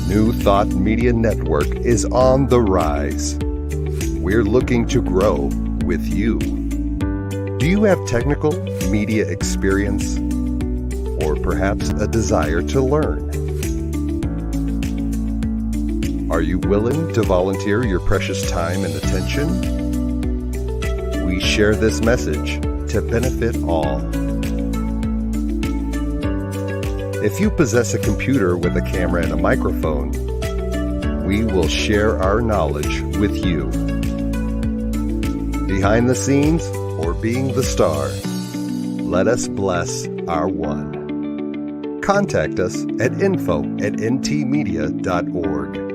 New Thought Media Network is on the rise. We're looking to grow with you. Do you have technical media experience? Or perhaps a desire to learn? Are you willing to volunteer your precious time and attention? We share this message to benefit all. If you possess a computer with a camera and a microphone, we will share our knowledge with you. Behind the scenes or being the star, let us bless our one. Contact us at info@ntmedia.org.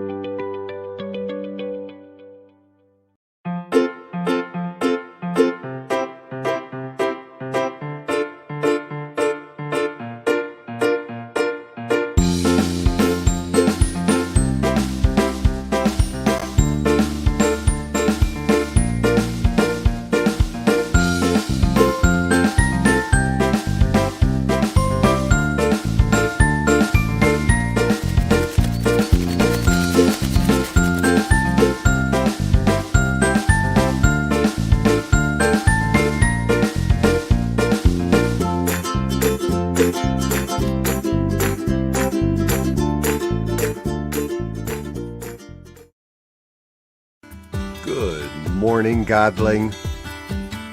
Good morning, Godling.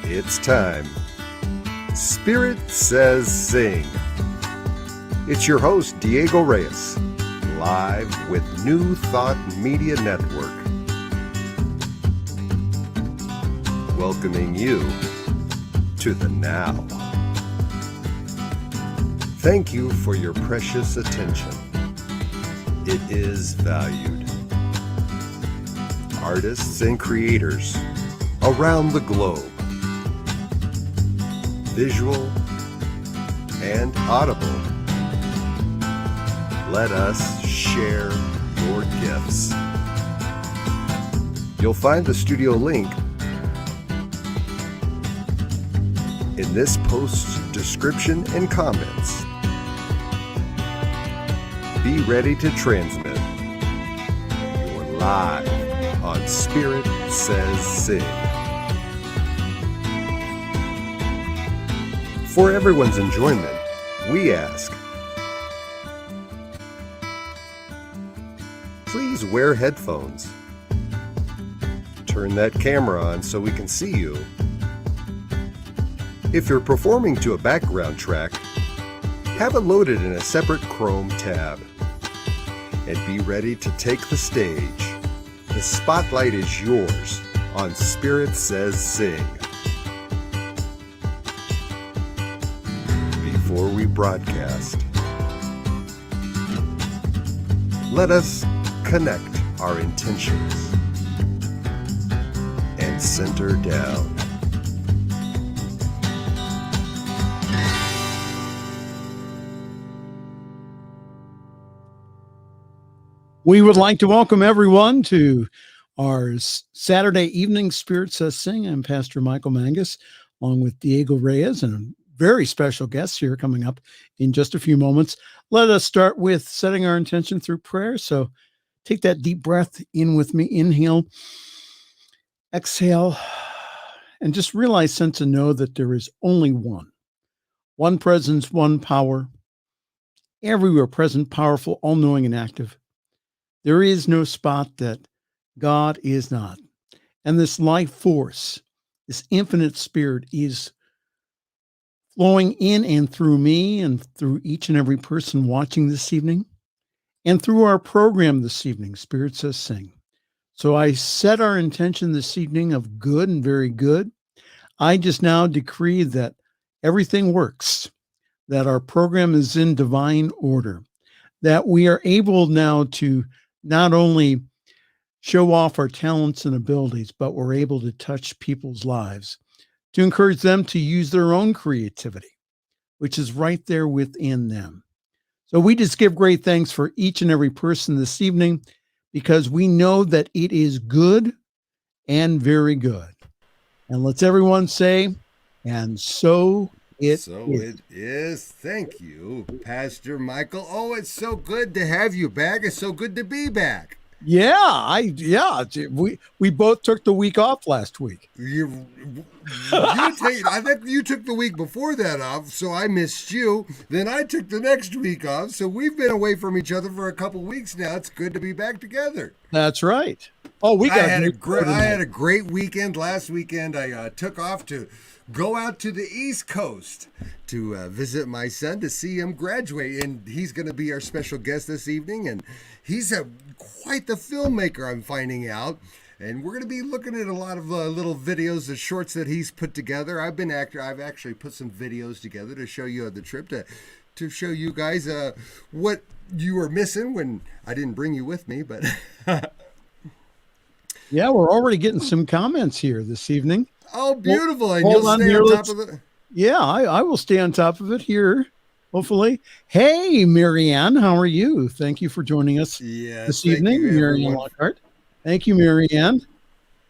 It's time. Spirit Says Sing. It's your host, Diego Reyes, live with New Thought Media Network. Welcoming you to the now. Thank you for your precious attention. It is valued. Artists and creators around the globe, visual and audible, let us share your gifts. You'll find the studio link in this post's description and comments. Be ready to transmit. You're live on Spirit Says Sing. For everyone's enjoyment, we ask, please wear headphones. Turn that camera on so we can see you. If you're performing to a background track, have it loaded in a separate Chrome tab. And be ready to take the stage. The spotlight is yours on Spirit Says Sing. Before we broadcast, let us connect our intentions and center down. We would like to welcome everyone to our Saturday evening Spirit Says Sing. I'm Pastor Michael Mangus, along with Diego Reyes, and a very special guest here coming up in just a few moments. Let us start with setting our intention through prayer. So take that deep breath in with me. Inhale, exhale, and just realize, sense, and know that there is only one presence, one power, everywhere present, powerful, all-knowing, and active. There is no spot that God is not. And this life force, this infinite spirit is flowing in and through me and through each and every person watching this evening and through our program this evening, Spirit Says Sing. So I set our intention this evening of good and very good. I just now decree that everything works, that our program is in divine order, that we are able now to not only show off our talents and abilities, but we're able to touch people's lives, to encourage them to use their own creativity, which is right there within them. So we just give great thanks for each and every person this evening, because we know that it is good and very good. And let's everyone say, and so It So is. it is. Thank you, Pastor Michael. Oh, it's so good to have you back. It's so good to be back. We both took the week off last week. I think you took the week before that off, so I missed you. Then I took the next week off, so we've been away from each other for a couple weeks now. It's good to be back together. That's right. Oh, I had a great weekend last weekend. I took off to go out to the East Coast to visit my son to see him graduate, and he's going to be our special guest this evening. And he's quite the filmmaker, I'm finding out. And we're going to be looking at a lot of little videos, the shorts that he's put together. I've actually put some videos together to show you the trip to show you guys what you were missing when I didn't bring you with me, but. Yeah, we're already getting some comments here this evening. Oh, beautiful. Well, and you'll stay on top of it. Yeah, I will stay on top of it here, hopefully. Hey, Marianne, how are you? Thank you for joining us this evening, Marianne Lockhart. Thank you, Marianne.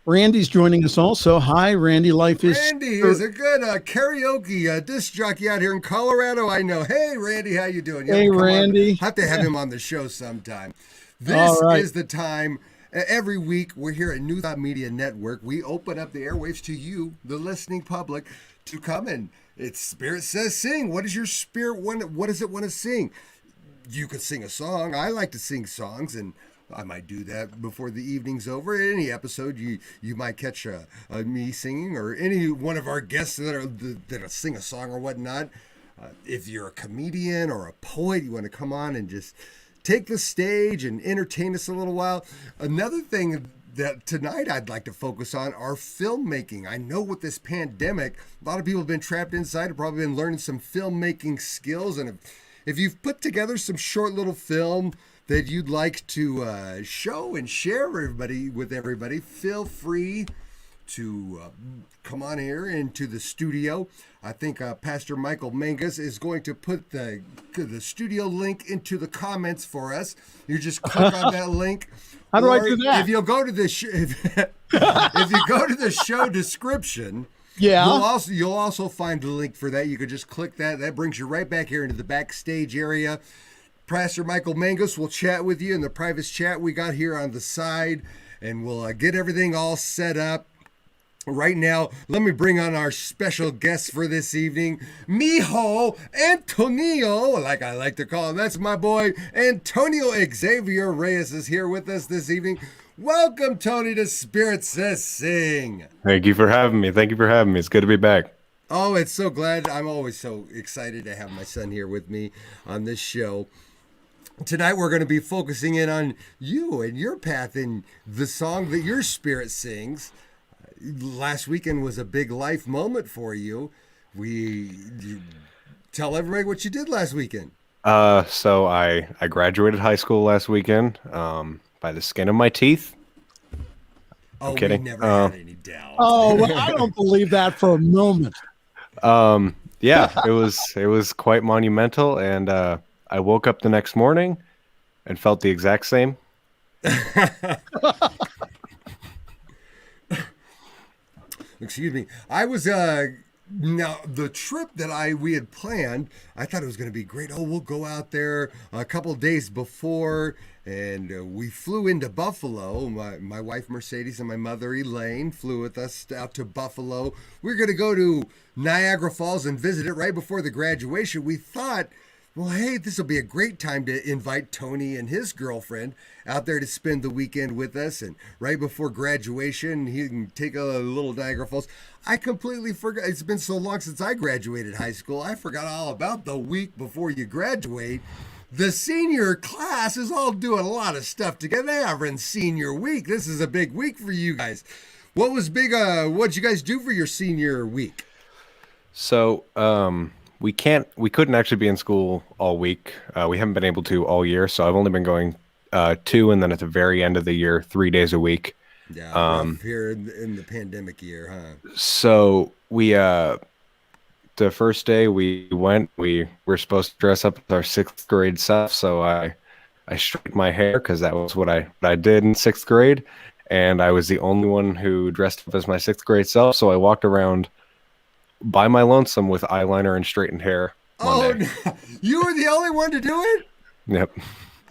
Randy's joining us also. Hi, Randy. Randy is a good karaoke disc jockey out here in Colorado, I know. Hey, Randy, how you doing? Hey, Randy. Have to have him on the show sometime. This is the time. Every week, we're here at New Thought Media Network. We open up the airwaves to you, the listening public, to come and it's Spirit Says Sing. What does your spirit want? What does it want to sing? You could sing a song. I like to sing songs, and I might do that before the evening's over. In any episode, you might catch me singing, or any one of our guests that'll sing a song or whatnot. If you're a comedian or a poet, you want to come on and just take the stage and entertain us a little while. Another thing that tonight I'd like to focus on are filmmaking. I know with this pandemic, a lot of people have been trapped inside, have probably been learning some filmmaking skills. And if you've put together some short little film that you'd like to show and share with everybody, feel free to come on here into the studio. I think Pastor Michael Mangus is going to put the studio link into the comments for us. You just click on that link. How do I do that? If you go to the if you go to the show description, you'll also find the link for that. You could just click that. That brings you right back here into the backstage area. Pastor Michael Mangus will chat with you in the private chat we got here on the side, and we'll get everything all set up. Right now, let me bring on our special guest for this evening, Mijo Antonio, like I like to call him. That's my boy, Antonio Xavier Reyes is here with us this evening. Welcome, Tony, to Spirit Says Sing. Thank you for having me. It's good to be back. Oh, it's so glad. I'm always so excited to have my son here with me on this show. Tonight, we're going to be focusing in on you and your path in the song that your spirit sings. Last weekend was a big life moment for you. You tell everybody what you did last weekend. So I graduated high school last weekend by the skin of my teeth. I'm kidding. We never had any doubt. Oh, well, I don't believe that for a moment. Yeah, it was quite monumental, and I woke up the next morning and felt the exact same. Excuse me. I was now the trip that we had planned, I thought it was going to be great. Oh, we'll go out there a couple of days before, and we flew into Buffalo. My wife Mercedes and my mother Elaine flew with us out to Buffalo. We were going to go to Niagara Falls and visit it right before the graduation. We thought, well, hey, this will be a great time to invite Tony and his girlfriend out there to spend the weekend with us. And right before graduation, he can take a little Niagara Falls. I completely forgot. It's been so long since I graduated high school. I forgot all about the week before you graduate. The senior class is all doing a lot of stuff together. They're having senior week. This is a big week for you guys. What was big? What'd you guys do for your senior week? So, we couldn't actually be in school all week. We haven't been able to all year. So I've only been going 2, and then at the very end of the year, 3 days a week. Yeah, rough here in the pandemic year, huh? So we, the first day we were supposed to dress up with our 6th grade self. So I straightened my hair because that was what I did in 6th grade. And I was the only one who dressed up as my 6th grade self. So I walked around by my lonesome with eyeliner and straightened hair Monday. Oh, you were the only one to do it? Yep.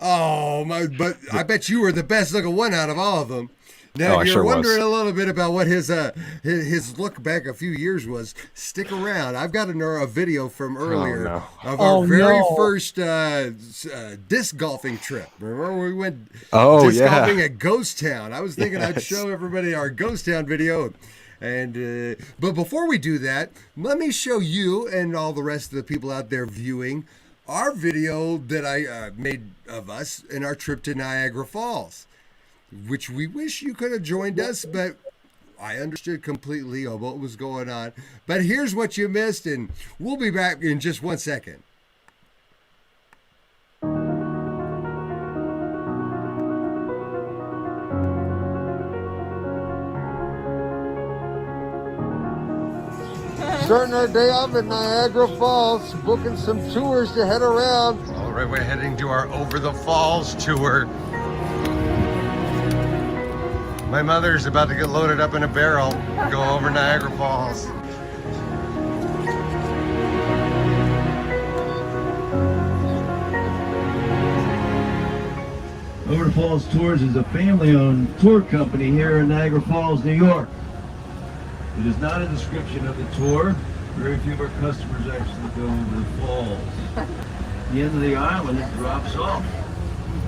Oh, but I bet you were the best looking one out of all of them. Now, I if you're sure wondering was. a little bit about what his look back a few years was, stick around. I've got a video from earlier of our very first disc golfing trip. Remember we went disc golfing at Ghost Town? I was thinking I'd show everybody our Ghost Town video. And but before we do that, let me show you and all the rest of the people out there viewing our video that I made of us in our trip to Niagara Falls, which we wish you could have joined us, but I understood completely of what was going on. But here's what you missed, and we'll be back in just 1 second. Starting our day off at Niagara Falls, booking some tours to head around. All right, we're heading to our Over the Falls tour. My mother's about to get loaded up in a barrel, go over Niagara Falls. Over the Falls Tours is a family-owned tour company here in Niagara Falls, New York. It is not a description of the tour. Very few of our customers actually go over the falls. At the end of the island, it drops off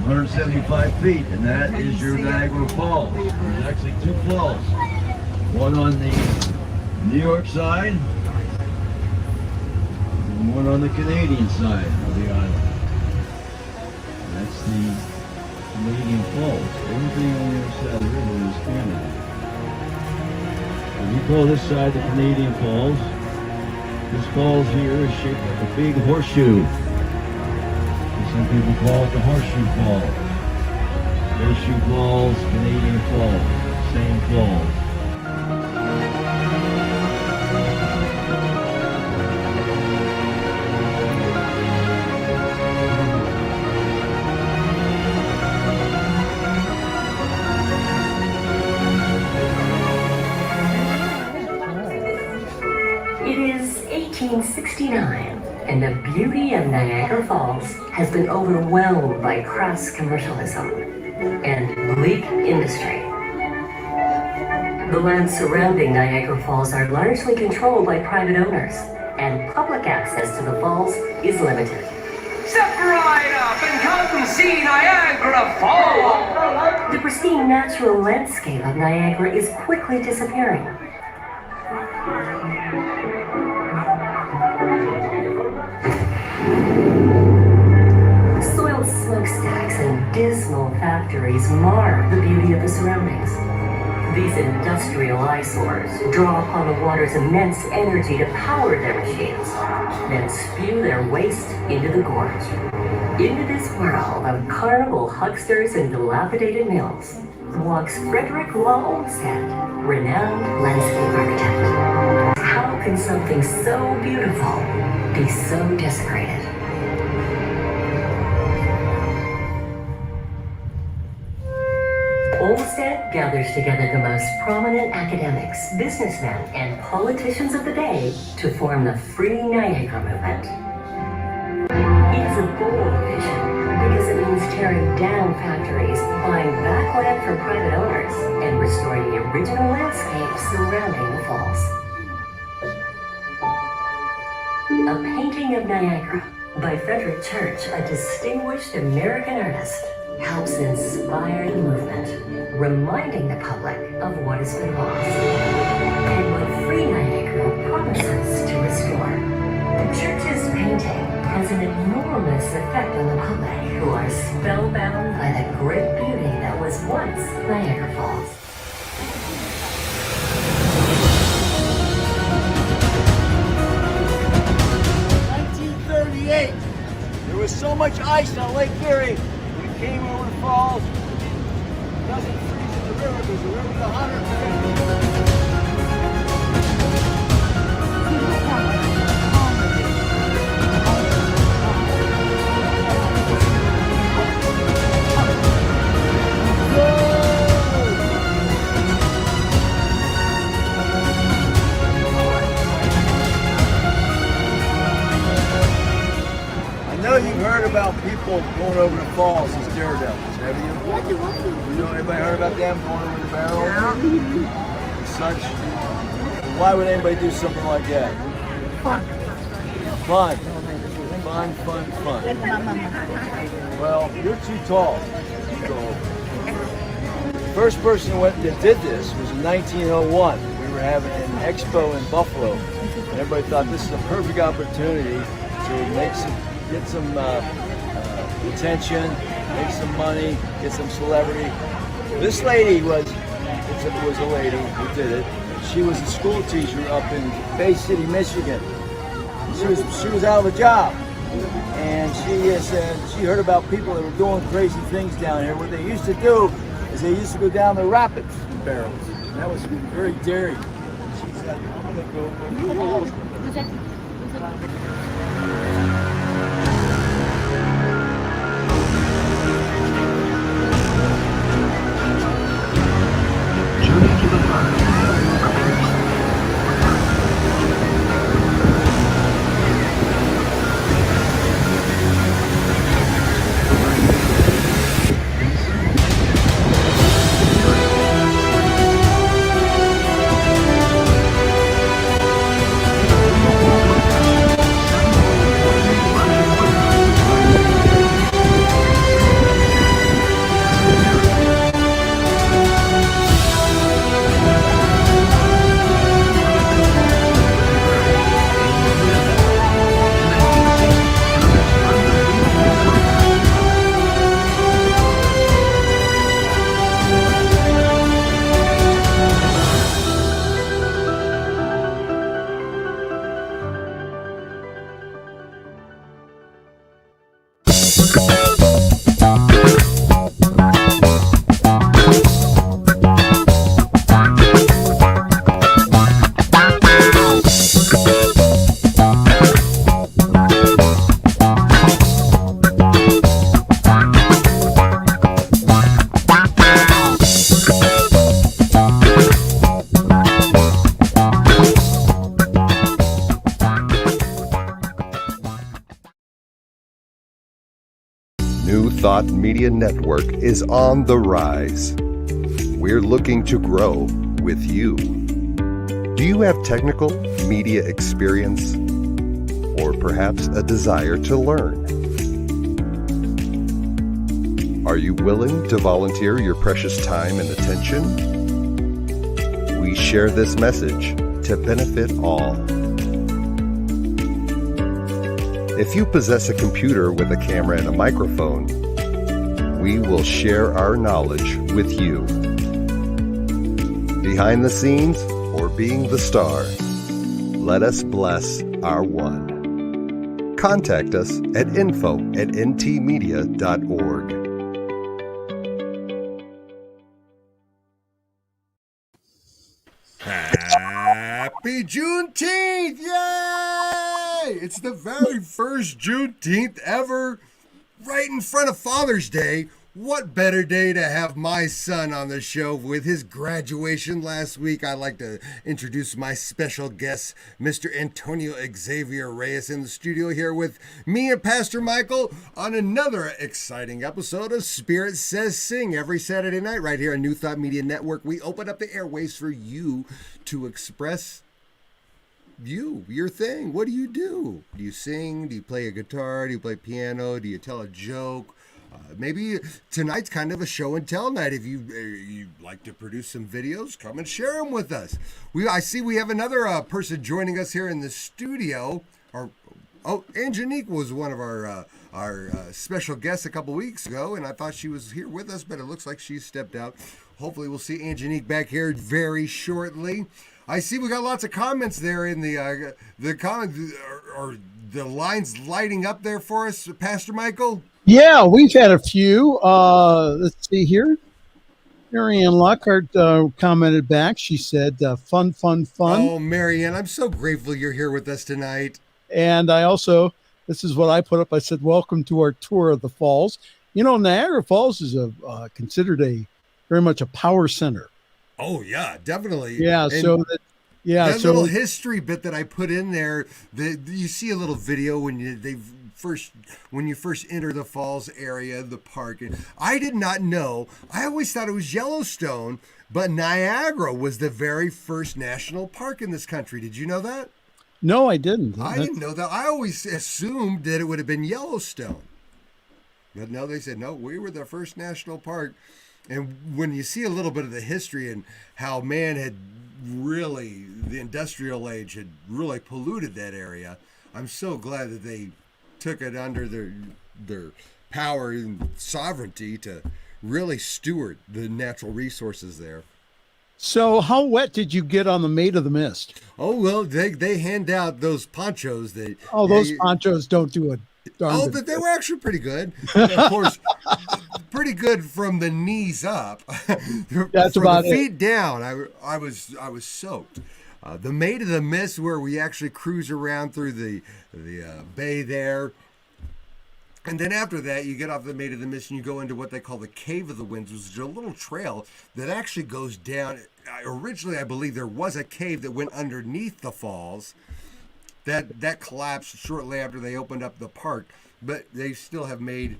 175 feet, and that is your Niagara Falls. There's actually two falls. One on the New York side, and one on the Canadian side of the island. That's the Canadian Falls. Everything on the other side of the river is Canada. We call this side the Canadian Falls. This falls here is shaped like a big horseshoe. And some people call it the Horseshoe Falls. Horseshoe Falls, Canadian Falls, same falls. It is 1869, and the beauty of Niagara Falls has been overwhelmed by crass commercialism and bleak industry. The lands surrounding Niagara Falls are largely controlled by private owners, and public access to the falls is limited. Step right up and come and see Niagara Falls! The pristine natural landscape of Niagara is quickly disappearing. Soiled smokestacks and dismal factories mar the beauty of the surroundings. These industrial eyesores draw upon the water's immense energy to power their machines, then spew their waste into the gorge. Into this world of carnival hucksters and dilapidated mills walks Frederick Law Olmsted, renowned landscape architect. How can something so beautiful be so desecrated? Olmsted gathers together the most prominent academics, businessmen, and politicians of the day to form the Free Niagara movement. It is a bold vision because it means tearing down factories, buying back land from private owners, and restoring the original landscape surrounding the falls. A painting of Niagara by Frederick Church, a distinguished American artist, helps inspire the movement, reminding the public of what has been lost and what Free Niagara promises to restore. The church's painting has an enormous effect on the public, who are spellbound by the great beauty that was once Niagara Falls. There was so much ice on Lake Erie. We came over the falls. It doesn't freeze in the river because the river's 100. going over the falls as daredevils. Have you? You know, anybody heard about them going over the barrel? And such. Why would anybody do something like that? Fun. Well, you're too tall. So, the first person that did this was in 1901. We were having an expo in Buffalo. And everybody thought this is a perfect opportunity to get some attention, make some money, get some celebrity. This lady was a lady who did it. She was a school teacher up in Bay City, Michigan. She was out of a job, and she said she heard about people that were doing crazy things down here. What they used to do is they used to go down the rapids in barrels. And that was very daring. She said, "I'm gonna go." New Thought Media Network is on the rise. We're looking to grow with you. Do you have technical media experience or perhaps a desire to learn? Are you willing to volunteer your precious time and attention? We share this message to benefit all. If you possess a computer with a camera and a microphone, we will share our knowledge with you. Behind the scenes or being the star, let us bless our one. Contact us at info@ntmedia.org. Happy Juneteenth! Yay! It's the very first Juneteenth ever, right in front of Father's Day. What better day to have my son on the show with his graduation last week? I'd like to introduce my special guest, Mr. Antonio Xavier Reyes, in the studio here with me and Pastor Michael on another exciting episode of Spirit Says Sing every Saturday night right here on New Thought Media Network. We open up the airways for you to express your thing. What do you do? Do you sing? Do you play a guitar? Do you play piano? Do you tell a joke? Maybe tonight's kind of a show and tell night. If you like to produce some videos, come and share them with us. I see we have another person joining us here in the studio. Angenique was one of our special guests a couple weeks ago, and I thought she was here with us, but it looks like she stepped out. Hopefully we'll see Angenique back here very shortly. I see we got lots of comments there in the comments. Are the lines lighting up there for us, Pastor Michael? Yeah, we've had a few. Let's see here. Marianne Lockhart commented back. She said, fun. Oh, Marianne, I'm so grateful you're here with us tonight. And I also, this is what I put up. I said, welcome to our tour of the falls. You know, Niagara Falls is considered very much a power center. Oh, yeah, definitely. Yeah, and that little history bit that I put in there, you see a little video when they've when you first enter the falls area, the park. I did not know. I always thought it was Yellowstone, but Niagara was the very first national park in this country. Did you know that? No, I didn't. I didn't know that. I always assumed that it would have been Yellowstone. But no, they said, no, we were the first national park. And when you see a little bit of the history and how man had really, the industrial age had really polluted that area, I'm so glad that they took it under their power and sovereignty to really steward the natural resources there. So how wet did you get on the Maid of the Mist? Oh, well, they hand out those ponchos. Those ponchos don't do it. But they were actually pretty good. Of course, pretty good from the knees up. That's from about the feet it. down. I was soaked. The Maid of the Mist, where we actually cruise around through the bay there. And then after that, you get off the Maid of the Mist and you go into what they call the Cave of the Winds, which is a little trail that actually goes down. Originally, I believe there was a cave that went underneath the falls. That collapsed shortly after they opened up the park, but they still have made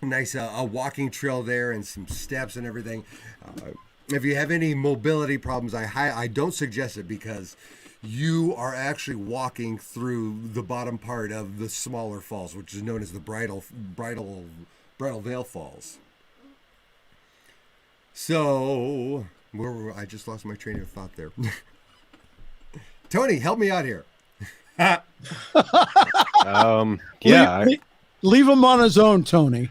nice a walking trail there and some steps and everything. If you have any mobility problems, I don't suggest it because you are actually walking through the bottom part of the smaller falls, which is known as the Bridal Veil Falls. So, I just lost my train of thought there. Tony, help me out here. Leave him on his own, Tony.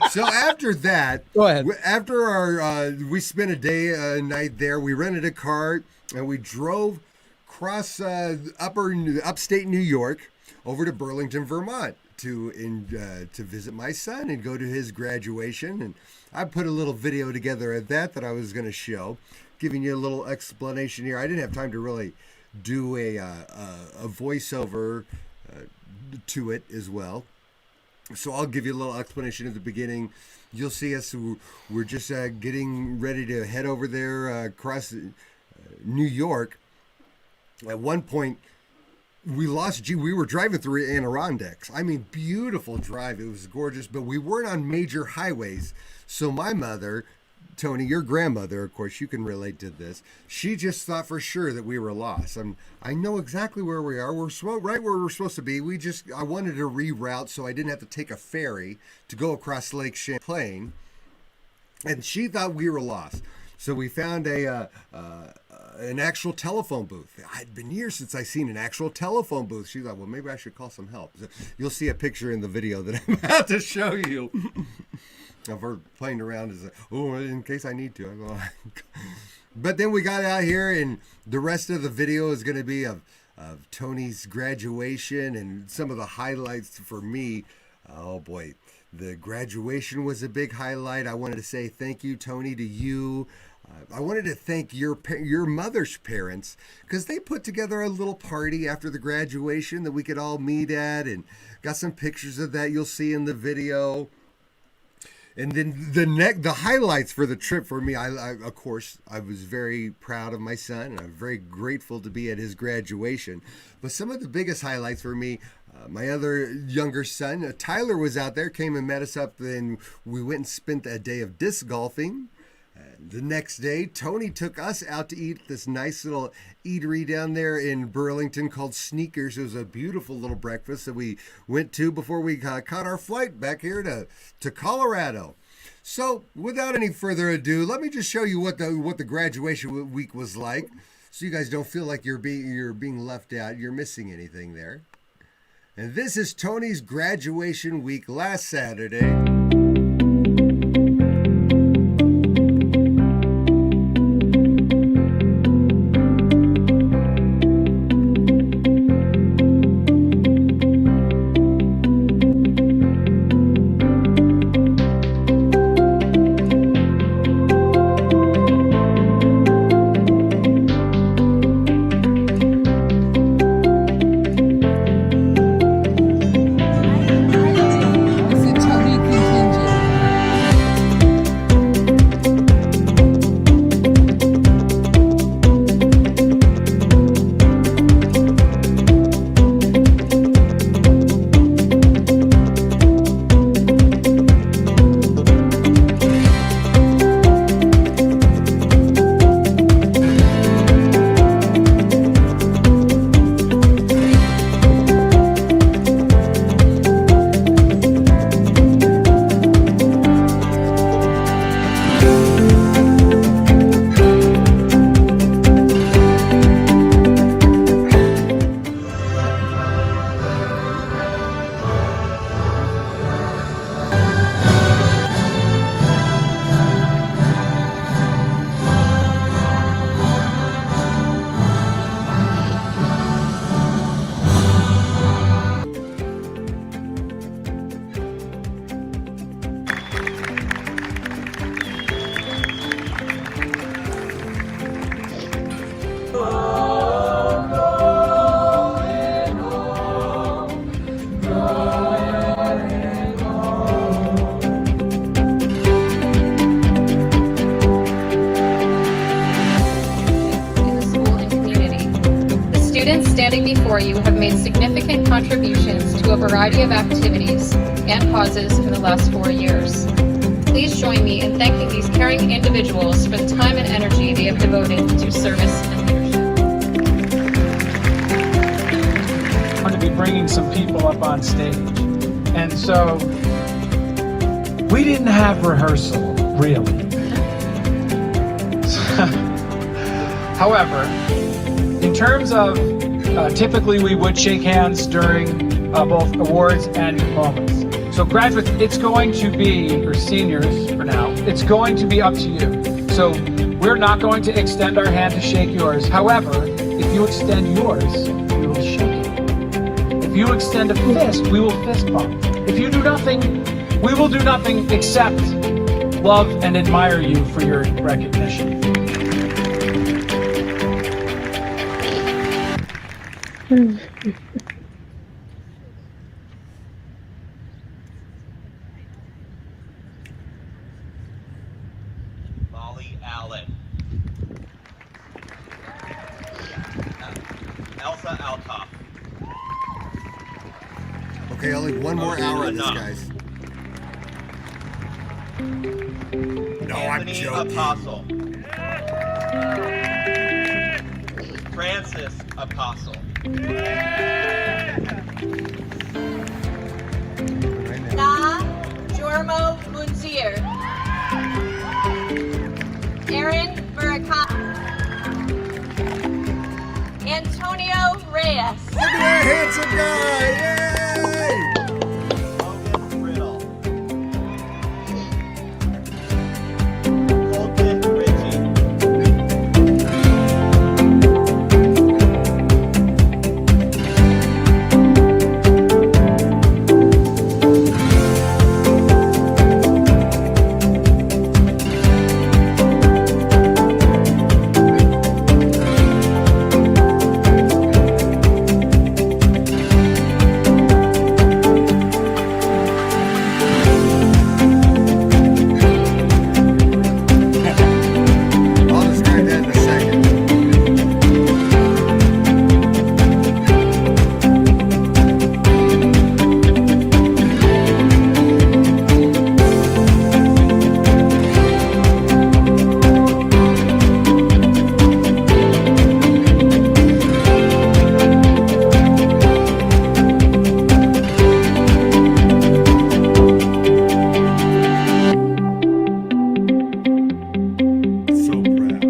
So after that, go ahead. After our we spent a night there. We rented a car and we drove across upstate New York over to Burlington, Vermont to visit my son and go to his graduation. And I put a little video together of that I was going to show, giving you a little explanation here. I didn't have time to really do a voiceover to it as well. So I'll give you a little explanation at the beginning. You'll see us. We're just getting ready to head over there across New York. At one point, we lost G. We were driving through Adirondacks. I mean, beautiful drive. It was gorgeous, but we weren't on major highways. So my mother, Tony, your grandmother, of course, you can relate to this. She just thought for sure that we were lost. I know exactly where we are. We're right where we're supposed to be. I wanted to reroute so I didn't have to take a ferry to go across Lake Champlain. And she thought we were lost. So we found an actual telephone booth. It had been years since I seen an actual telephone booth. She thought, well, maybe I should call some help. So you'll see a picture in the video that I'm about to show you. Of her playing around in case I need to. But then we got out here, and the rest of the video is going to be of Tony's graduation and some of the highlights for me. Oh boy, the graduation was a big highlight. I wanted to say thank you, Tony, to you. I wanted to thank your mother's parents because they put together a little party after the graduation that we could all meet at, and got some pictures of that you'll see in the video. And then the highlights for the trip for me, I of course, I was very proud of my son, and I'm very grateful to be at his graduation. But some of the biggest highlights for me, my other younger son, Tyler, was out there, came and met us up, and we went and spent a day of disc golfing. The next day, Tony took us out to eat at this nice little eatery down there in Burlington called Sneakers. It was a beautiful little breakfast that we went to before we caught our flight back here to Colorado. So, without any further ado, let me just show you what the graduation week was like, so you guys don't feel like you're being left out, you're missing anything there. And this is Tony's graduation week last Saturday. Tony standing before you have made significant contributions to a variety of activities and causes in the last 4 years. Please join me in thanking these caring individuals for the time and energy they have devoted to service and leadership. I'm going to be bringing some people up on stage. And so we didn't have rehearsal, really. However, in terms of typically we would shake hands during both awards and moments. So graduates, it's going to be, or seniors for now, it's going to be up to you. So we're not going to extend our hand to shake yours. However, if you extend yours, we will shake it. If you extend a fist, we will fist bump. If you do nothing, we will do nothing except love and admire you for your recognition. Molly Allen. Elsa Alcoff. Okay, only one more hour of this, guys. No, I'm Anthony joking. Apostle. Francis Apostle. Na Jormo Munzir. Aaron Murakami. Antonio Reyes. Look at that handsome guy! Yay! Logan Riddle. Colton Ritchie. I'll describe that in a second. So proud.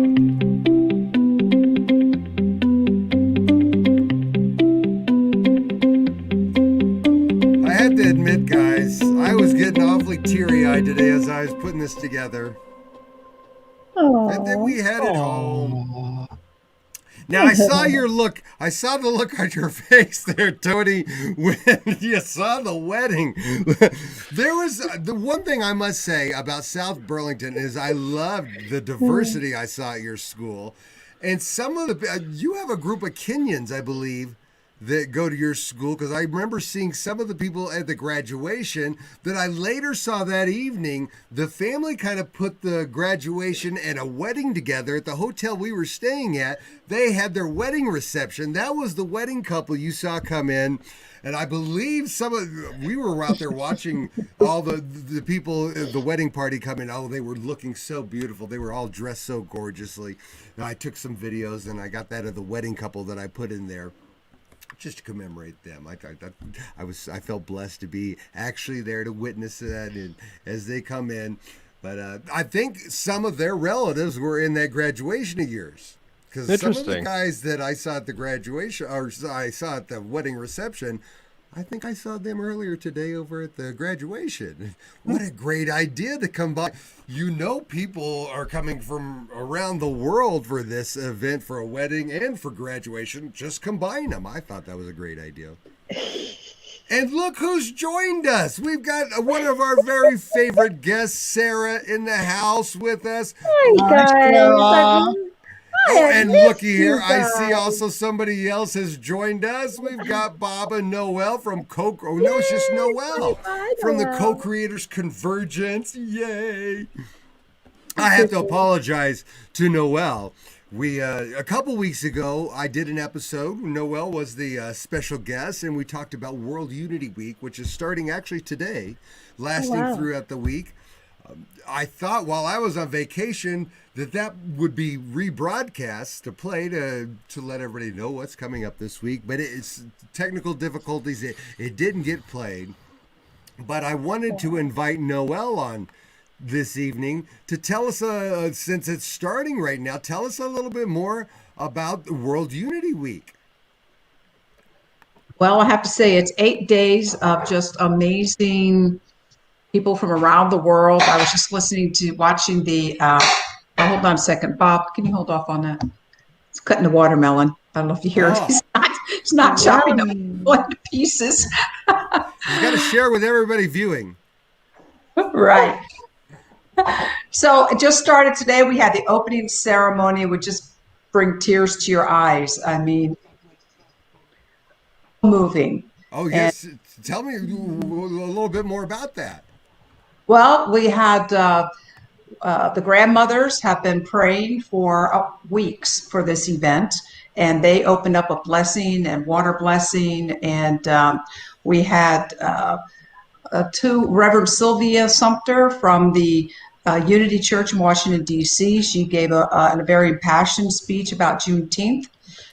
I had to admit, guys, I was getting awfully teary-eyed today as I was putting this together. And then we headed home. Now I saw your look. I saw the look on your face there, Tony, when you saw the wedding. There was the one thing I must say about South Burlington is I loved the diversity I saw at your school, and some of the you have a group of Kenyans, I believe, that go to your school, because I remember seeing some of the people at the graduation that I later saw that evening. The family kind of put the graduation and a wedding together at the hotel we were staying at. They had their wedding reception. That was the wedding couple you saw come in. And I believe we were out there watching all the people, the wedding party come in. Oh, they were looking so beautiful. They were all dressed so gorgeously. And I took some videos, and I got that of the wedding couple that I put in there, just to commemorate them. I felt blessed to be actually there to witness that and as they come in. But I think some of their relatives were in that graduation of yours. Because some of the guys that I saw at the graduation, or I saw at the wedding reception, I think I saw them earlier today over at the graduation. What a great idea to come by. You know, people are coming from around the world for this event, for a wedding and for graduation. Just combine them. I thought that was a great idea. And look who's joined us. We've got one of our very favorite guests, Sarah, in the house with us. Hi, guys. Oh, and looky here, I see also somebody else has joined us. We've got Bob and Noel from it's just Noel from the co-creators Convergence. Yay! I have to apologize to Noel. We a couple weeks ago, I did an episode. Noel was the special guest, and we talked about World Unity Week, which is starting actually today, lasting throughout the week. I thought while I was on vacation that would be rebroadcast to play to let everybody know what's coming up this week, but it's technical difficulties. It didn't get played, but I wanted to invite Noel on this evening to tell us, since it's starting right now, tell us a little bit more about World Unity Week. Well, I have to say it's 8 days of just amazing people from around the world. I was just watching the, hold on a second. Bob, can you hold off on that? It's cutting the watermelon. I don't know if you hear it. It's not chopping up into pieces. You got to share with everybody viewing. Right. So it just started today. We had the opening ceremony, which just bring tears to your eyes. I mean, moving. Oh, yes. Tell me a little bit more about that. Well, we had the grandmothers have been praying for weeks for this event, and they opened up a blessing and water blessing. And we had to Reverend Sylvia Sumter from the Unity Church in Washington, D.C. She gave a very impassioned speech about Juneteenth,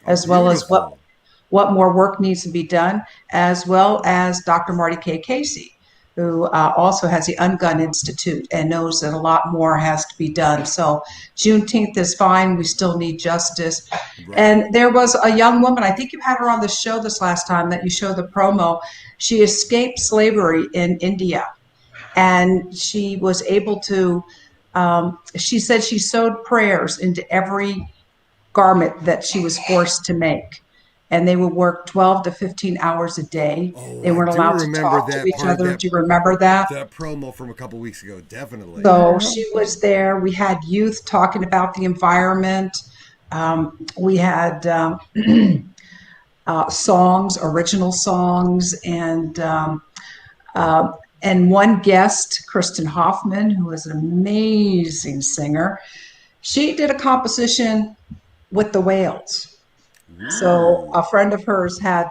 as well as what more work needs to be done, as well as Dr. Marty K. Casey, who also has the Ungun Institute and knows that a lot more has to be done. So Juneteenth is fine. We still need justice. Right. And there was a young woman, I think you had her on the show this last time that you showed the promo. She escaped slavery in India, and she was able to, she said she sewed prayers into every garment that she was forced to make. And they would work 12 to 15 hours a day. They weren't allowed to talk to each other. Do you remember that? That promo from a couple of weeks ago, definitely. So she was there. We had youth talking about the environment. We had songs, original songs, and one guest, Kristen Hoffman, who is an amazing singer. She did a composition with the whales. So a friend of hers had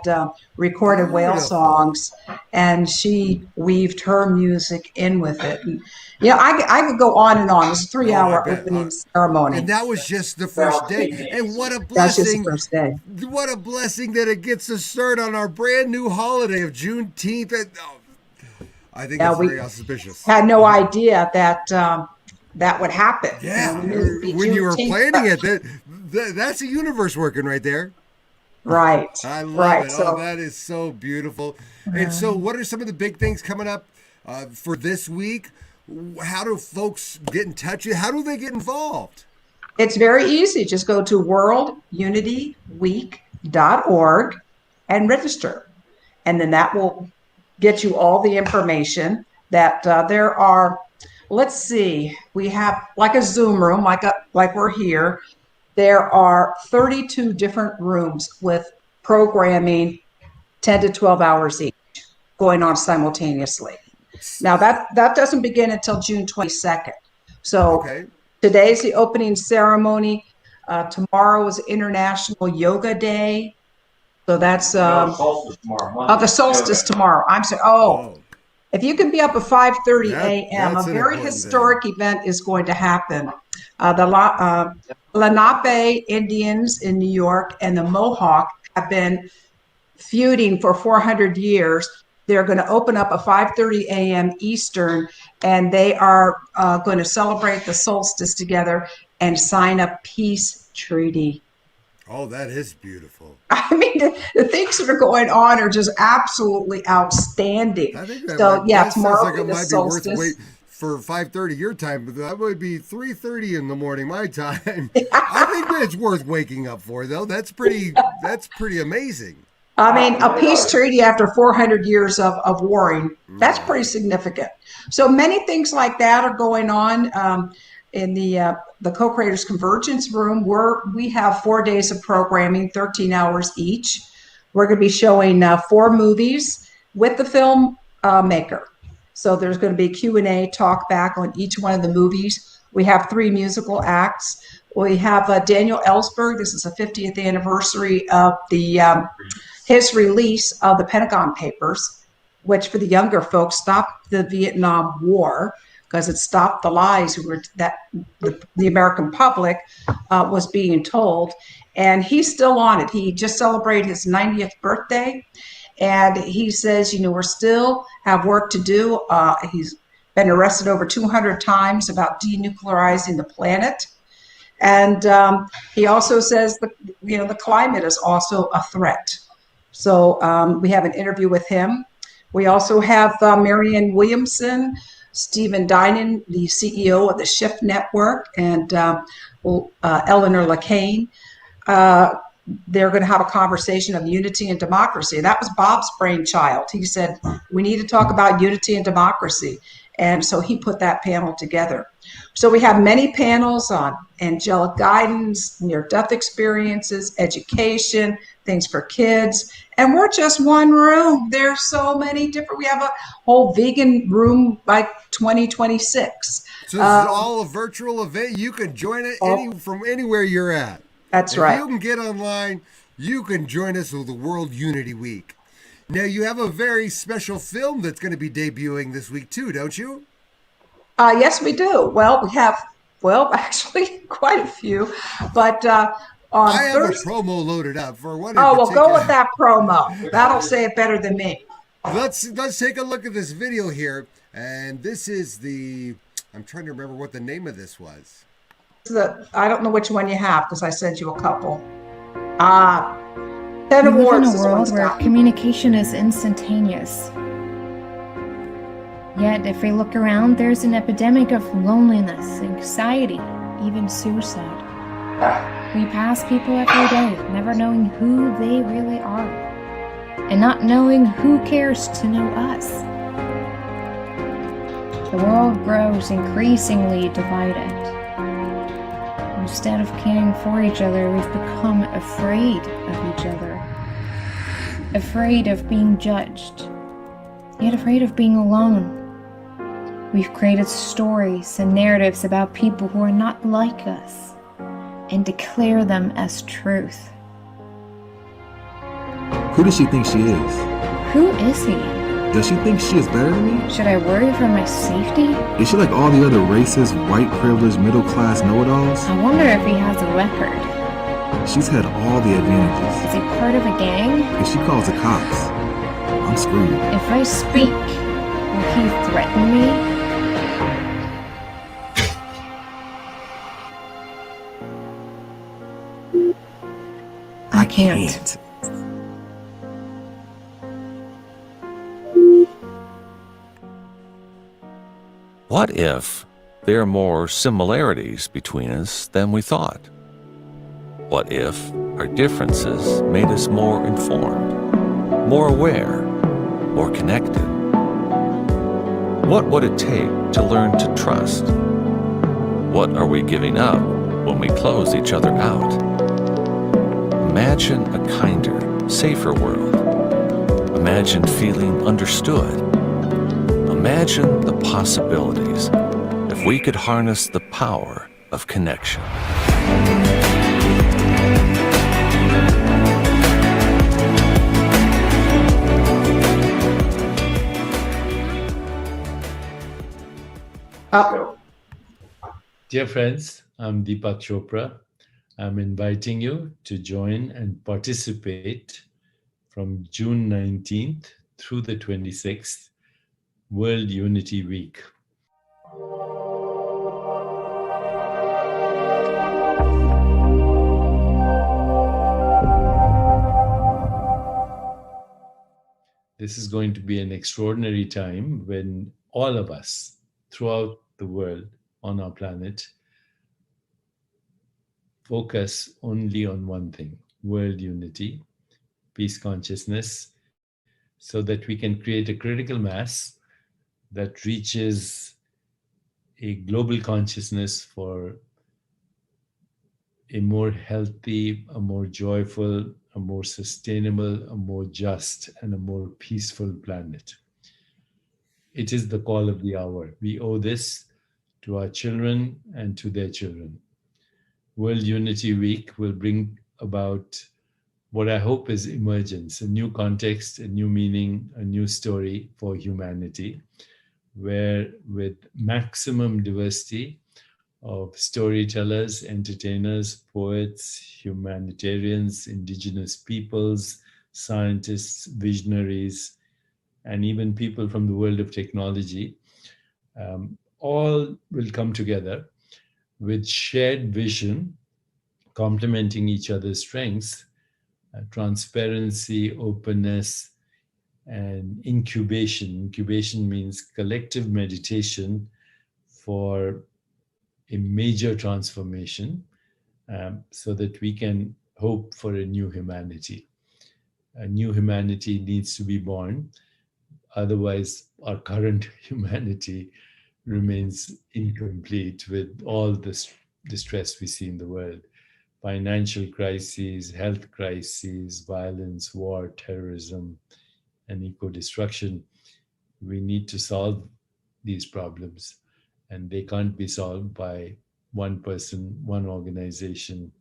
recorded whale songs, and she weaved her music in with it. And, I could go on and on. It was a 3-hour opening ceremony. And that was just the first day. And what a blessing. That's just the first day. What a blessing that it gets us started on our brand new holiday of Juneteenth. I think it's very auspicious. Had no idea that that would happen. Yeah, when you were planning it, that's a universe working right there. Right. I love it. So, that is so beautiful. And so what are some of the big things coming up for this week? How do folks get in touch with you? How do they get involved? It's very easy. Just go to worldunityweek.org and register. And then that will get you all the information that there are. Let's see, we have like a Zoom room, like we're here. There are 32 different rooms with programming 10 to 12 hours each going on simultaneously. Now that doesn't begin until June 22nd. So today's the opening ceremony. Tomorrow is International Yoga Day. So that's the solstice tomorrow. I'm sorry. If you can be up at 5:30 a.m., a very historic event is going to happen. The Lenape Indians in New York and the Mohawk have been feuding for 400 years. They're going to open up at 5:30 a.m. Eastern, and they are going to celebrate the solstice together and sign a peace treaty. Oh, that is beautiful. I mean, the things that are going on are just absolutely outstanding. I think that tomorrow sounds like it might solstice. be worth wait for 5:30 your time, but that would be 3:30 in the morning my time. I think that it's worth waking up for, though. That's pretty amazing. I mean, a peace treaty after 400 years of warring, that's pretty significant. So many things like that are going on. In the co-creators Convergence room, we have 4 days of programming, 13 hours each. We're going to be showing 4 movies with the film maker. So there's going to be Q&A, talk back on each one of the movies. We have 3 musical acts. We have Daniel Ellsberg. This is the 50th anniversary of his release of the Pentagon Papers, which for the younger folks stopped the Vietnam War because it stopped the lies that the American public was being told. And he's still on it. He just celebrated his 90th birthday. And he says, we're still have work to do. He's been arrested over 200 times about denuclearizing the planet. And he also says the climate is also a threat. So we have an interview with him. We also have Marianne Williamson, Stephen Dinan, the CEO of the Shift Network, and Eleanor LaCaine. They're going to have a conversation of unity and democracy. That was Bob's brainchild. He said, we need to talk about unity and democracy. And so he put that panel together. So we have many panels on angelic guidance, near-death experiences, education, things for kids. And we're just one room. There's so many different, we have a whole vegan room by 2026. So this is all a virtual event. You can join it from anywhere you're at. That's right. If you can get online, you can join us with the World Unity Week. Now, you have a very special film that's going to be debuting this week, too, don't you? Yes, we do. Well, we have, actually quite a few. But on I have a promo loaded up for one. Well, go with that promo. That'll say it better than me. Let's take a look at this video here. And this is I'm trying to remember what the name of this was. I don't know which one you have because I sent you a couple. 10 we live awards. in a world where communication is instantaneous. Yet, if we look around, there's an epidemic of loneliness, anxiety, even suicide. We pass people every day, never knowing who they really are, and not knowing who cares to know us. The world grows increasingly divided. Instead of caring for each other, we've become afraid of each other. Afraid of being judged, yet afraid of being alone. We've created stories and narratives about people who are not like us and declare them as truth. Who does she think she is? Who is he? Does she think she is better than me? Should I worry for my safety? Is she like all the other racist, white privileged, middle class know-it-alls? I wonder if he has a record. She's had all the advantages. Is he part of a gang? If she calls the cops, I'm screwed. If I speak, will he threaten me? I can't. What if there are more similarities between us than we thought? What if our differences made us more informed, more aware, more connected? What would it take to learn to trust? What are we giving up when we close each other out? Imagine a kinder, safer world. Imagine feeling understood. Imagine the possibilities if we could harness the power of connection. Dear friends, I'm Deepak Chopra. I'm inviting you to join and participate from June 19th through the 26th, World Unity Week. This is going to be an extraordinary time when all of us throughout the world on our planet focus only on one thing, world unity, peace consciousness, so that we can create a critical mass that reaches a global consciousness for a more healthy, a more joyful, a more sustainable, a more just, and a more peaceful planet. It is the call of the hour. We owe this to our children and to their children. World Unity Week will bring about what I hope is emergence, a new context, a new meaning, a new story for humanity, where with maximum diversity of storytellers, entertainers, poets, humanitarians, indigenous peoples, scientists, visionaries, and even people from the world of technology, all will come together with shared vision, complementing each other's strengths, transparency, openness, and incubation. Incubation means collective meditation for a major transformation, so that we can hope for a new humanity. A new humanity needs to be born. Otherwise, our current humanity remains incomplete with all the distress we see in the world. Financial crises, health crises, violence, war, terrorism, and eco-destruction. We need to solve these problems, and they can't be solved by one person, one organization,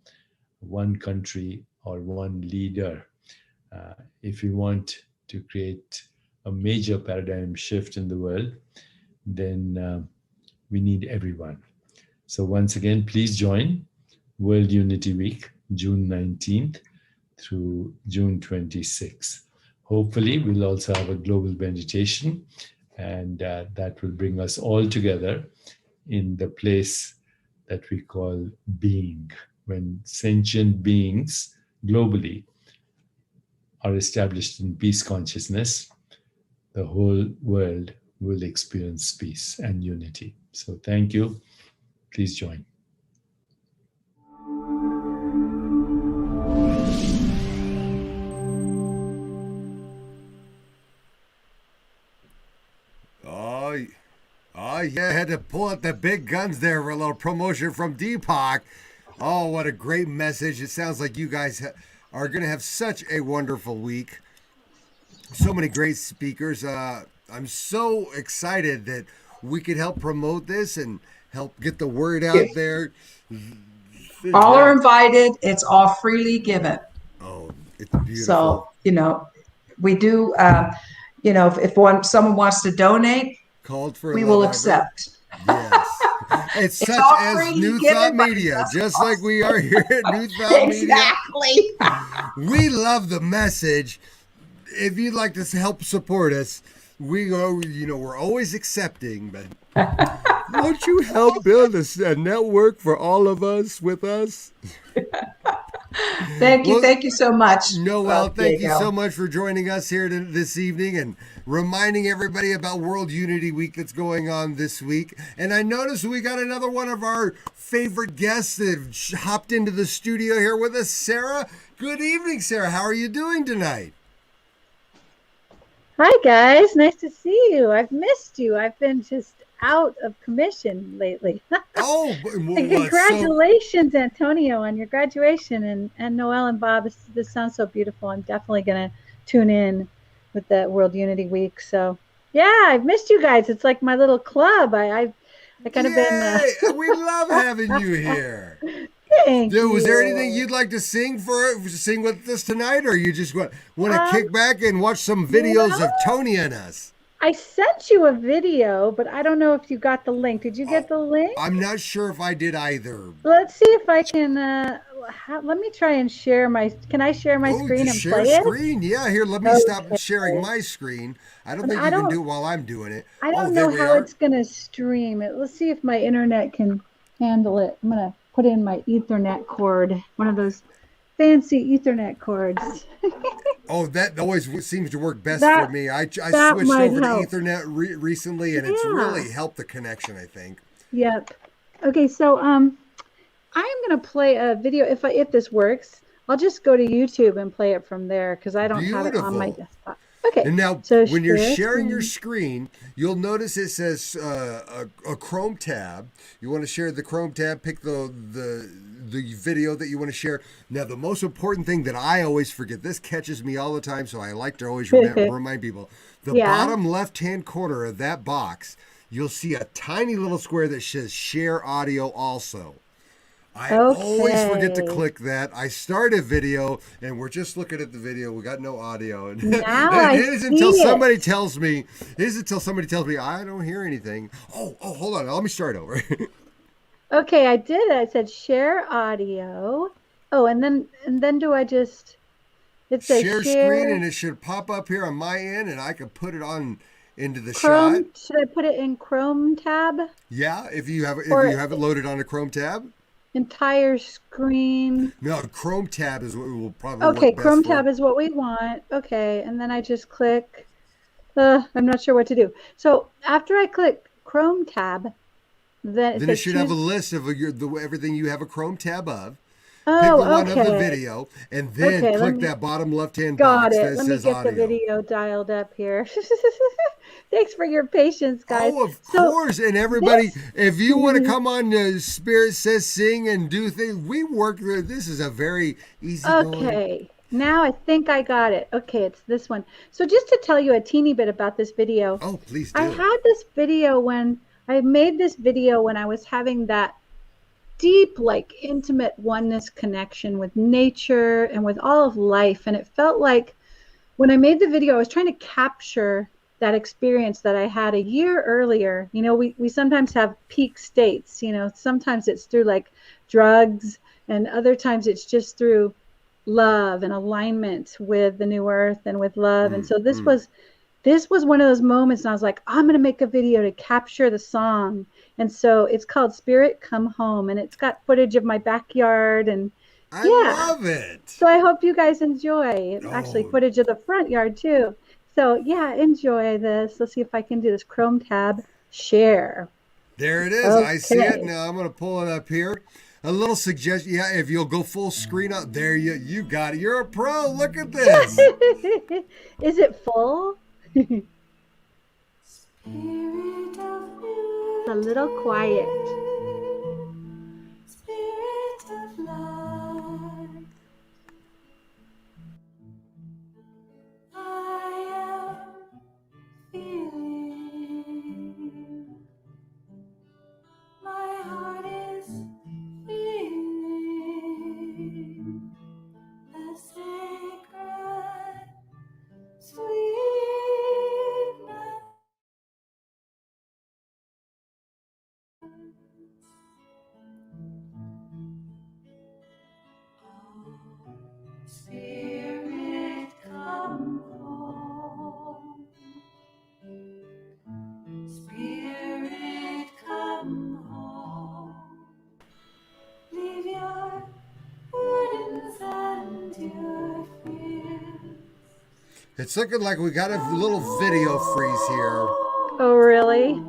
one country, or one leader. If we want to create a major paradigm shift in the world, then we need everyone. So once again, please join World Unity Week, June 19th through June 26th. Hopefully, we'll also have a global meditation, and that will bring us all together in the place that we call being. When sentient beings globally are established in peace consciousness, the whole world will experience peace and unity. So thank you. Please join. Oh, yeah, had to pull out the big guns there for a little promotion from Deepak. Oh, what a great message. It sounds like you guys are going to have such a wonderful week. So many great speakers. I'm so excited that we could help promote this and help get the word out there. All are invited. It's all freely given. Oh, it's beautiful. So, we do, if someone wants to donate, we will accept. Yes. It's such as New Thought Media, just like we are here at New Thought Media. Exactly. We love the message. If you'd like to help support us, we're always accepting, but won't you help build a network for all of us with us? Thank you so much. Noel, thank you so much for joining us here this evening and reminding everybody about World Unity Week that's going on this week. And I noticed we got another one of our favorite guests that hopped into the studio here with us, Sarah. Good evening, Sarah. How are you doing tonight? Hi, guys. Nice to see you. I've missed you. I've been just out of commission lately. Oh, and congratulations, Antonio, on your graduation, and Noel and Bob. This sounds so beautiful. I'm definitely going to tune in with the World Unity Week. So, yeah, I've missed you guys. It's like my little club. I kind of been. We love having you here. Thank you. Was there anything you'd like to sing with us tonight, or you just want to kick back and watch some videos of Tony and us? I sent you a video, but I don't know if you got the link. Did you get the link? I'm not sure if I did either. Let's see if I can. Let me try and share my. Can I share my screen and play it? Share screen, yeah. Here, let me stop sharing my screen. I don't think you can do it while I'm doing it. I don't know how it's gonna stream it. Let's see if my internet can handle it. I'm gonna put in my Ethernet cord, one of those fancy Ethernet cords. Oh, that always seems to work best for me. I switched over to Ethernet recently, and it's really helped the connection, I think. Yep. Okay, so I am going to play a video. If this works, I'll just go to YouTube and play it from there because I don't have it on my desktop. Okay. And now, when you're sharing your screen, you'll notice it says a Chrome tab. You want to share the Chrome tab, pick the video that you want to share. Now, the most important thing that I always forget, this catches me all the time, so I like to always remind people. The bottom left-hand corner of that box, you'll see a tiny little square that says Share Audio Also. I always forget to click that. I start a video and we're just looking at the video. We got no audio. And Now it isn't until somebody tells me. I don't hear anything. Oh, hold on. Let me start over. Okay, I did it. I said share audio. Oh, and then do I just? It says share screen, and it should pop up here on my end, and I can put it on into the Chrome, shot. Should I put it in Chrome tab? Yeah, if you have it loaded on a Chrome tab. Entire screen. No, Chrome tab is what we will probably. Okay, Chrome tab is what we want. Okay, and then I just click. I'm not sure what to do. So after I click Chrome tab, then it should have a list of everything you have a Chrome tab of. Oh, pick the one okay. of the video, and then click that bottom left-hand Got box it. that Let says me get audio. the video dialed up here. Thanks for your patience, guys. Oh, of course. And everybody, if you want to come on Spirit Says Sing and do things, we work there. This is a very easy Okay. Now I think I got it. Okay, it's this one. So just to tell you a teeny bit about this video. Oh, please do. I had this video when I made this video when I was having that deep, like intimate oneness connection with nature and with all of life. And it felt like when I made the video, I was trying to capture that experience that I had a year earlier. You know, we sometimes have peak states, you know, sometimes it's through like drugs and other times it's just through love and alignment with the new earth and with love. And so this was one of those moments, and I was like, I'm going to make a video to capture the song. And so it's called Spirit Come Home, and it's got footage of my backyard, and I love it. So I hope you guys enjoy. Actually, footage of the front yard too. So yeah, enjoy this. Let's see if I can do this. Chrome tab, share. There it is. Okay. I see it now. I'm going to pull it up here. A little suggestion. Yeah, if you'll go full screen up there, you got it. You're a pro. Look at this. Is it full? It's a little quiet. Spirit of light, I am feeling, my heart is feeling the sacred sweetness. Spirit, come home. Spirit, come home. Leave your burdens and your fears. It's looking like we got a little video freeze here. Oh, really?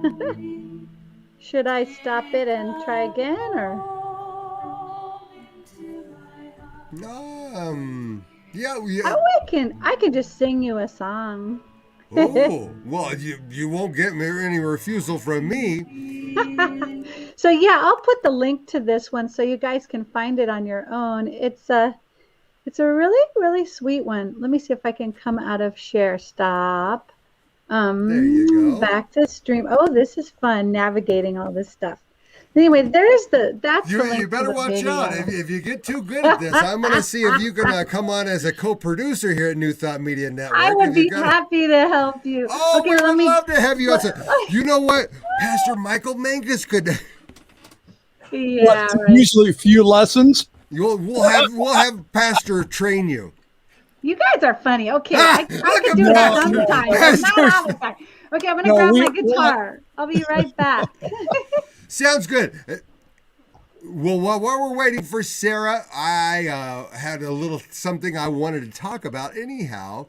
Should I stop it and try again, or? Yeah. Oh, I can just sing you a song. Oh, well, you won't get any refusal from me. So yeah, I'll put the link to this one so you guys can find it on your own. It's a really, really sweet one. Let me see if I can come out of share. Stop. There you go. Back to stream. Oh, this is fun navigating all this stuff. Anyway, that's the link. You better watch video. out. If you get too good at this, I'm going to see if you can come on as a co-producer here at New Thought Media Network. I would be happy to help you. Oh, okay, we would love to have you on. You know what? Pastor Michael Mangus could. Yeah, right. Usually a few lessons. We'll have Pastor train you. You guys are funny. Okay, I can do it sometimes, not all the time. Okay, I'm going to grab my guitar. I'll be right back. Sounds good. Well, while we're waiting for Sarah, I had a little something I wanted to talk about. Anyhow,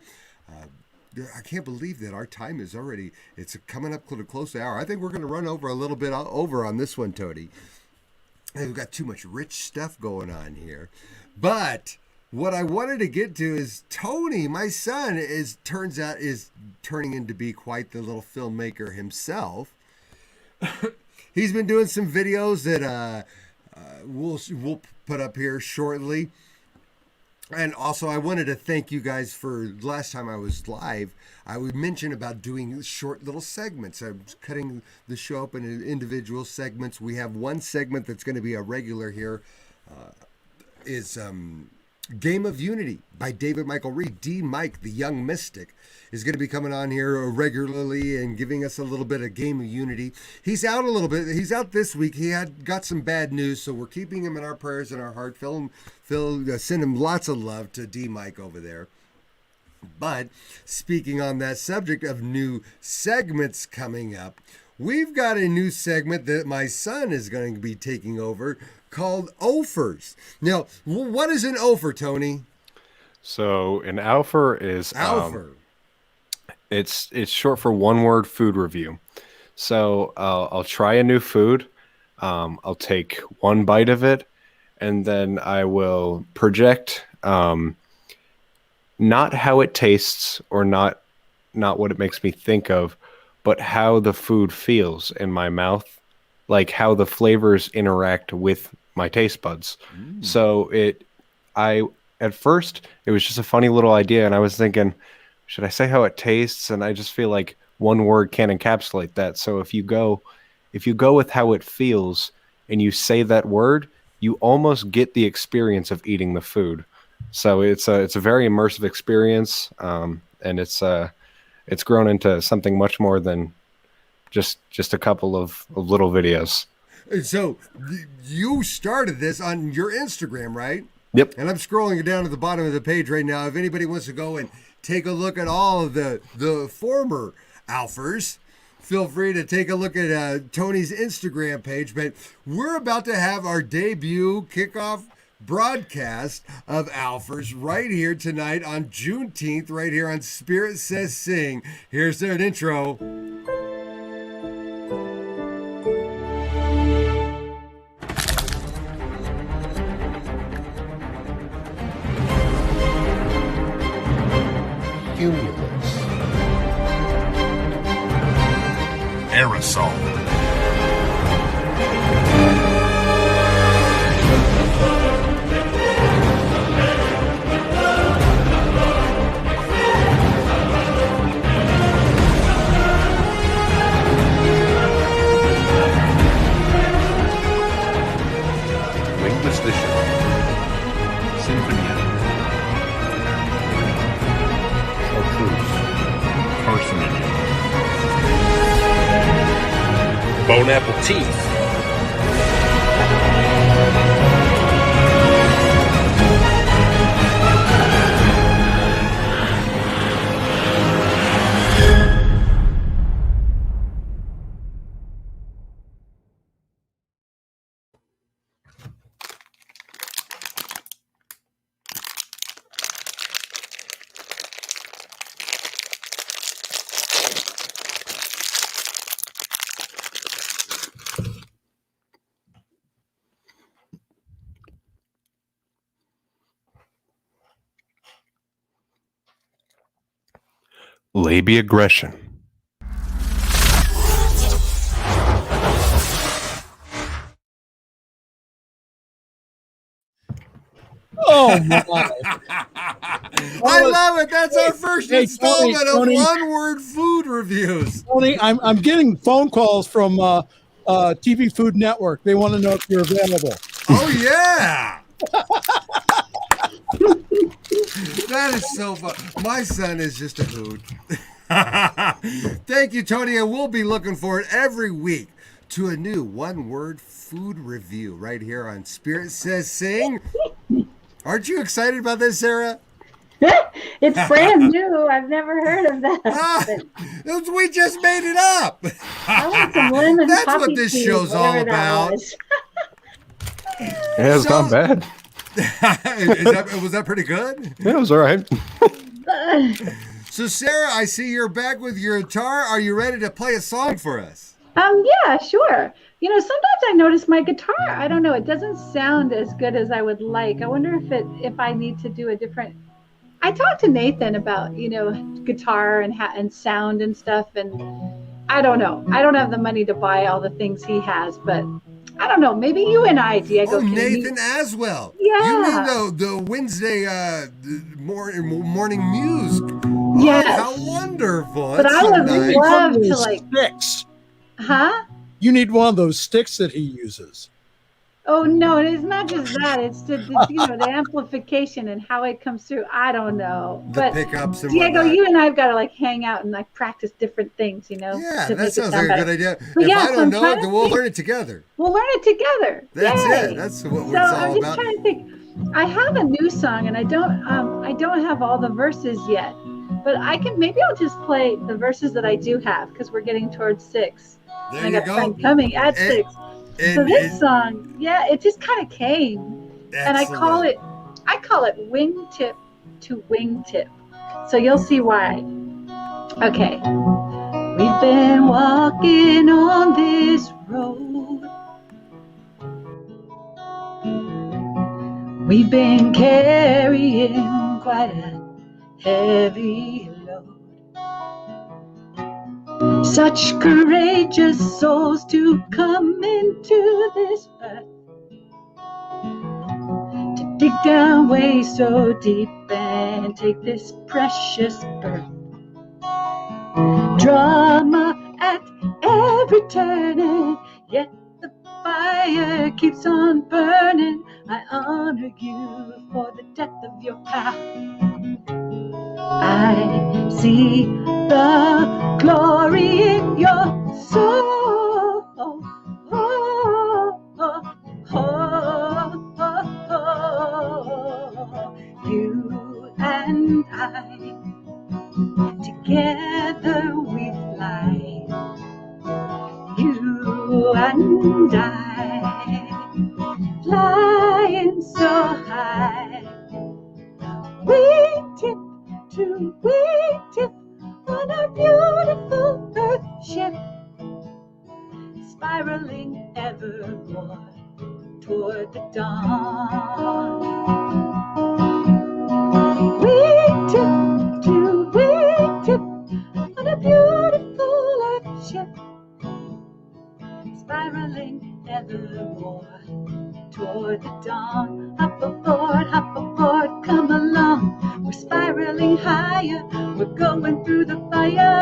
I can't believe that our time is already, it's coming up close to an hour. I think we're going to run over a little bit over on this one, Tony. We've got too much rich stuff going on here. But what I wanted to get to is Tony, my son, turns out is turning into be quite the little filmmaker himself. He's been doing some videos that we'll put up here shortly. And also, I wanted to thank you guys for last time I was live. I would mention about doing short little segments. I'm cutting the show up into individual segments. We have one segment that's going to be a regular here is Game of Unity by David Michael Reed. D. Mike, the young mystic, is going to be coming on here regularly and giving us a little bit of Game of Unity. He's out a little bit. He's out this week. He got some bad news, so we're keeping him in our prayers and our heart. Phil, send him lots of love to D. Mike over there. But speaking on that subject of new segments coming up, we've got a new segment that my son is going to be taking over called Offers. Now, what is an offer, Tony? So an offer is it's short for one word food review. So I'll try a new food. I'll take one bite of it, and then I will project not how it tastes or not what it makes me think of, but how the food feels in my mouth, like how the flavors interact with my taste buds. So at first it was just a funny little idea, and I was thinking, should I say how it tastes? And I just feel like one word can't encapsulate that. So if you go with how it feels and you say that word, you almost get the experience of eating the food. So it's a very immersive experience, and it's grown into something much more than just a couple of little videos. So you started this on your Instagram, right? Yep. And I'm scrolling down to the bottom of the page right now. If anybody wants to go and take a look at all of the former Alphers, feel free to take a look at Tony's Instagram page. But we're about to have our debut kickoff broadcast of Alphers right here tonight on Juneteenth, right here on Spirit Says Sing. Here's their intro. Cumulus. Aerosol. Bone apple teeth. Labia aggression. Oh my! I love it. That's our first installment of one-word food reviews. Tony, I'm getting phone calls from TV Food Network. They want to know if you're available. Oh yeah. That is so fun. My son is just a hoot. Thank you, Tony. And we'll be looking forward every week to a new one-word food review right here on Spirit Says Sing. Aren't you excited about this, Sarah? It's brand new. I've never heard of that. We just made it up. I want some lemon That's poppy what this seeds, show's all whatever that about. was. Yeah, it's not bad. Was that pretty good? Yeah, it was all right. So, Sarah, I see you're back with your guitar. Are you ready to play a song for us? Yeah, sure. You know, sometimes I notice my guitar, I don't know, it doesn't sound as good as I would like. I wonder if I need to do a different. I talked to Nathan about, guitar and sound and stuff, and I don't know. I don't have the money to buy all the things he has, but I don't know. Maybe you and I, Diego. Oh, Nathan Aswell. Yeah. You mean the Wednesday morning muse? Yes. Oh, how wonderful. But I would love to sticks. Huh? You need one of those sticks that he uses. Oh no, and it's not just that. It's the amplification and how it comes through. I don't know, The but pickups and Diego, whatnot. you and I've got to like hang out and like practice different things, Yeah, to that make it sounds sound like a better. good idea. But If yeah, I so don't I'm know trying it, to then we'll think. learn it together. We'll learn it together. That's Yay. it. That's what So it's all I'm just about. trying to think. I have a new song and I don't have all the verses yet, but maybe I'll just play the verses that I do have because we're getting towards 6. There and you I got go. friend coming at 6. So this song, yeah, it just kind of came, and I call it wingtip to wingtip. So you'll see why. Okay, we've been walking on this road. We've been carrying quite a heavy load. Such courageous souls to come into this earth, to dig down way so deep and take this precious birth. Drama at every turning, yet the fire keeps on burning. I honor you for the depth of your path. I see the glory in your soul. You and I, together we fly. You and I, flying so high. Wingtip to wingtip on our beautiful earth ship, spiraling evermore toward the dawn. Wingtip to wingtip on a beautiful earth ship, spiraling evermore toward the dawn. Hop aboard, come along. We're spiraling higher, we're going through the fire.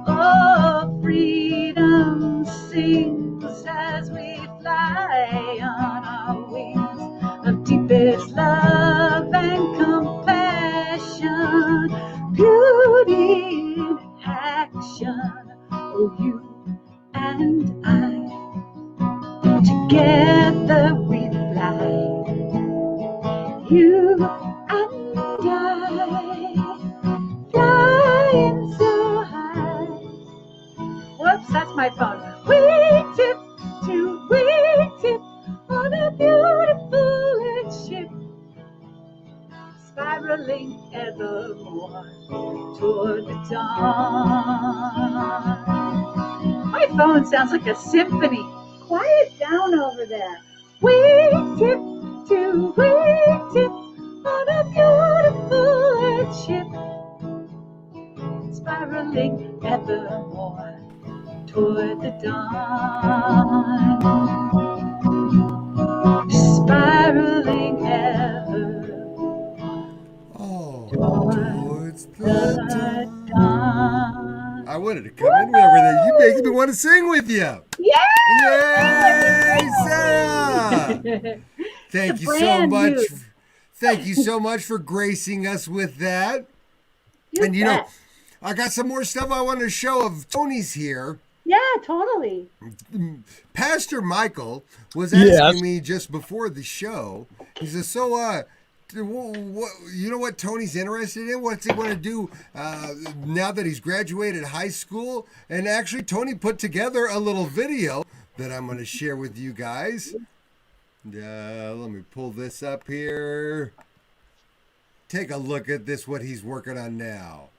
Oh, freedom sings as we fly on our wings of deepest love and compassion. Beauty in action. Oh, you and I, together we fly. You and I, flying so high. Whoops, that's my phone. Wingtip to wingtip on a beautiful earth ship, spiraling evermore toward the dawn. My phone sounds like a symphony. Quiet down over there. Wingtip to wingtip on a beautiful earth ship, spiraling evermore toward the dawn. Spiraling ever towards the dawn. I wanted to come in with everything. You make me want to sing with you. Yeah! Yay, Sarah! Thank you so much. Thank you so much for gracing us with that. And you know, I got some more stuff I want to show of Tony's here. Yeah, totally. Pastor Michael was asking me just before the show. He says, "So, you know what Tony's interested in? What's he want to do now that he's graduated high school?" And actually, Tony put together a little video that I'm going to share with you guys. Let me pull this up here. Take a look at this, what he's working on now.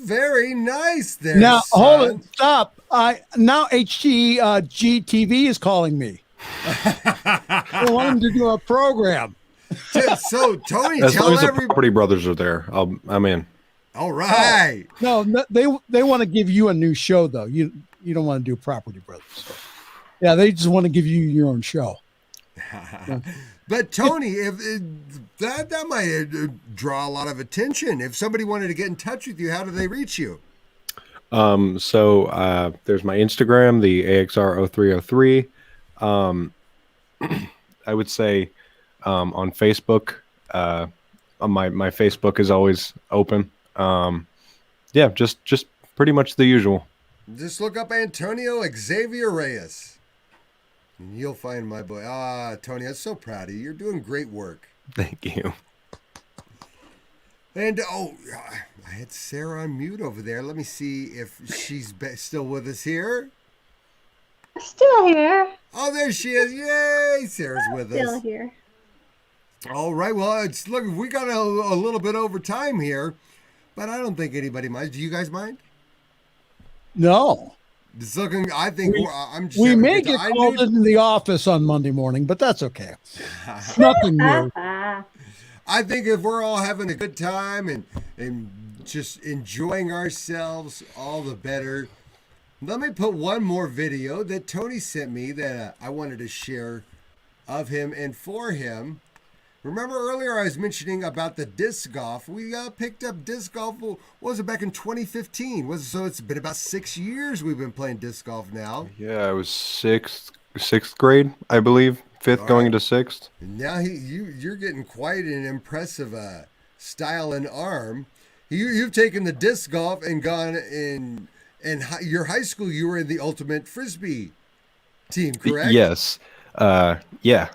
very nice there, Now, son. hold it. Stop. Now HGTV is calling me. I want them to do a program. So Tony, as long tell as the everybody. Property Brothers are there, I'm in. All right. No, they want to give you a new show though. You don't want to do Property Brothers. So. Yeah, they just want to give you your own show. But Tony, if that might draw a lot of attention. If somebody wanted to get in touch with you, how do they reach you? So there's my Instagram, the AXR0303. I would say on Facebook, my Facebook is always open. Yeah, just pretty much the usual. Just look up Antonio Xavier Reyes. And you'll find my boy. Tony, I'm so proud of you. You're doing great work. Thank you. And, I had Sarah on mute over there. Let me see if she's still with us here. Still here. Oh, there she is. Yay, Sarah's with us. Still here. All right. Well, look, we got a little bit over time here, but I don't think anybody minds. Do you guys mind? No. It's looking, I think I'm just. We may get called into the office on Monday morning, but that's okay. Nothing new. I think if we're all having a good time and just enjoying ourselves, all the better. Let me put one more video that Tony sent me that I wanted to share of him and for him. Remember earlier I was mentioning about the disc golf. We picked up disc golf, what was it, back in 2015? So it's been about 6 years we've been playing disc golf now. Yeah, I was sixth grade, I believe. Fifth going into sixth. Now you're getting quite an impressive style and arm. You've taken the disc golf and gone in your high school. You were in the ultimate frisbee team, correct? Yes. Yeah.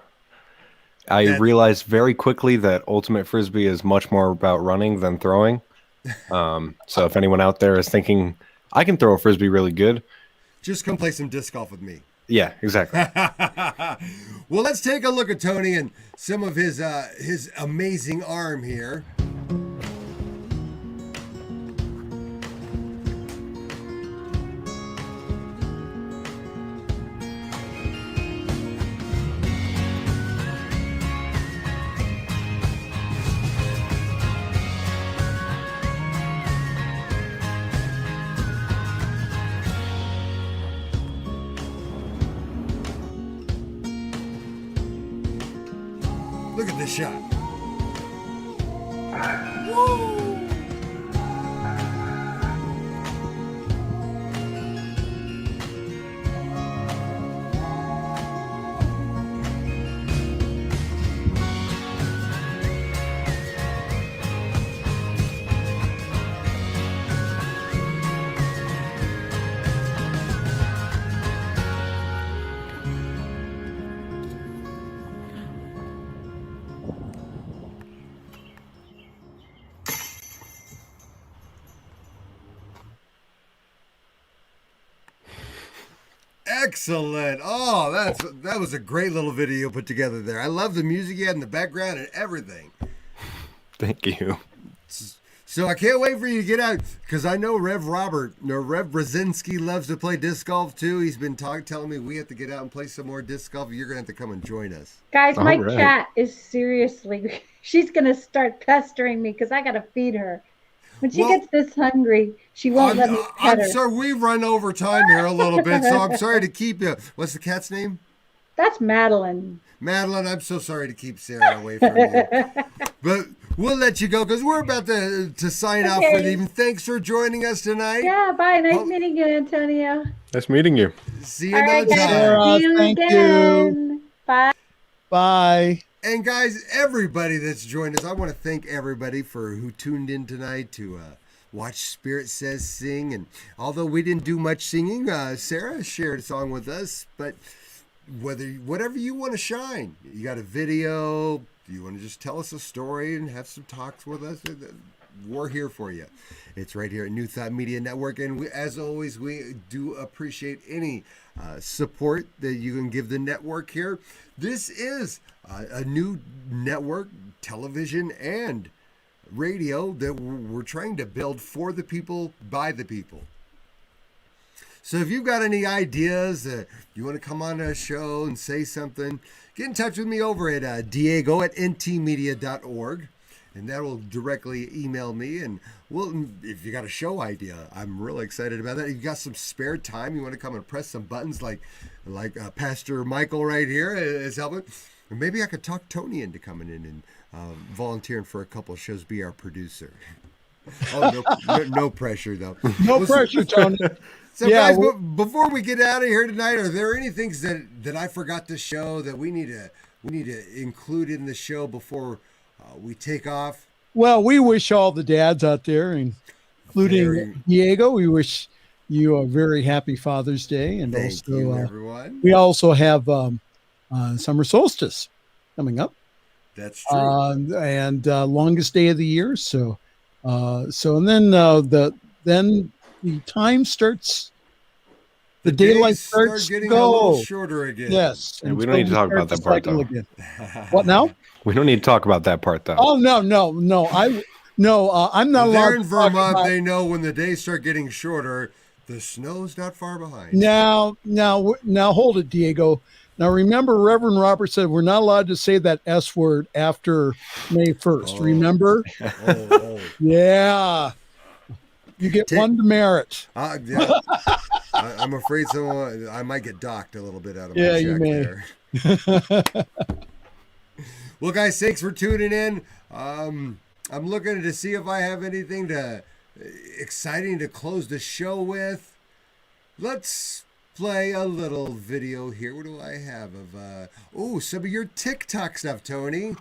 I realized very quickly that ultimate frisbee is much more about running than throwing. So if anyone out there is thinking I can throw a frisbee really good, just come play some disc golf with me. Yeah, exactly. Well, let's take a look at Tony and some of his amazing arm here. Look at this shot. Woo! Excellent. Oh, that was a great little video put together there. I love the music you had in the background and everything. Thank you. So I can't wait for you to get out because I know Rev Brzezinski loves to play disc golf too. He's been telling me we have to get out and play some more disc golf. You're going to have to come and join us. Guys, my cat is seriously, she's going to start pestering me because I got to feed her. When she gets this hungry, she won't let me pet her. I'm sorry, we've run over time here a little bit, so I'm sorry to keep you. What's the cat's name? That's Madeline. Madeline, I'm so sorry to keep Sarah away from you. But we'll let you go because we're about to sign out for the evening. Thanks for joining us tonight. Yeah, bye. Nice meeting you, Antonio. Nice meeting you. See you another time. See you again. Bye. Bye. And guys, everybody that's joined us, I want to thank everybody who tuned in tonight to watch Spirit Says Sing. And although we didn't do much singing, Sarah shared a song with us. But whatever you want to shine, you got a video, you want to just tell us a story and have some talks with us, we're here for you. It's right here at New Thought Media Network. And as always, we do appreciate any support that you can give the network here. This is a new network, television and radio that we're trying to build for the people, by the people. So if you've got any ideas that you want to come on a show and say something, get in touch with me over at diego@ntmedia.org, and that will directly email me. And if you got a show idea, I'm really excited about that. If you got some spare time, you want to come and press some buttons like Pastor Michael right here is helping. And maybe I could talk Tony into coming in and volunteering for a couple of shows, be our producer. Oh, no pressure though. No pressure, Tony. So guys, before we get out of here tonight, are there any things that I forgot to show that we need to include in the show before we take off? Well, we wish all the dads out there, including Diego, we wish you a very happy Father's Day, and Thank you, everyone. We also have summer solstice coming up. That's true. And longest day of the year. So and then the time starts. The daylight starts getting to go a little shorter again. Yes, and we don't need to talk about that part though. What now? We don't need to talk about that part though. Oh no! I'm not allowed. There in Vermont, they know when the days start getting shorter, the snow's not far behind. Now, hold it, Diego. Now, remember, Reverend Robert said we're not allowed to say that S word after May 1st. Remember? Yeah. You get one demerit. Yeah. I'm afraid I might get docked a little bit out of my check you may. there. Well, guys, thanks for tuning in. I'm looking to see if I have anything exciting to close the show with. Let's play a little video here. What do I have of some of your TikTok stuff, Tony?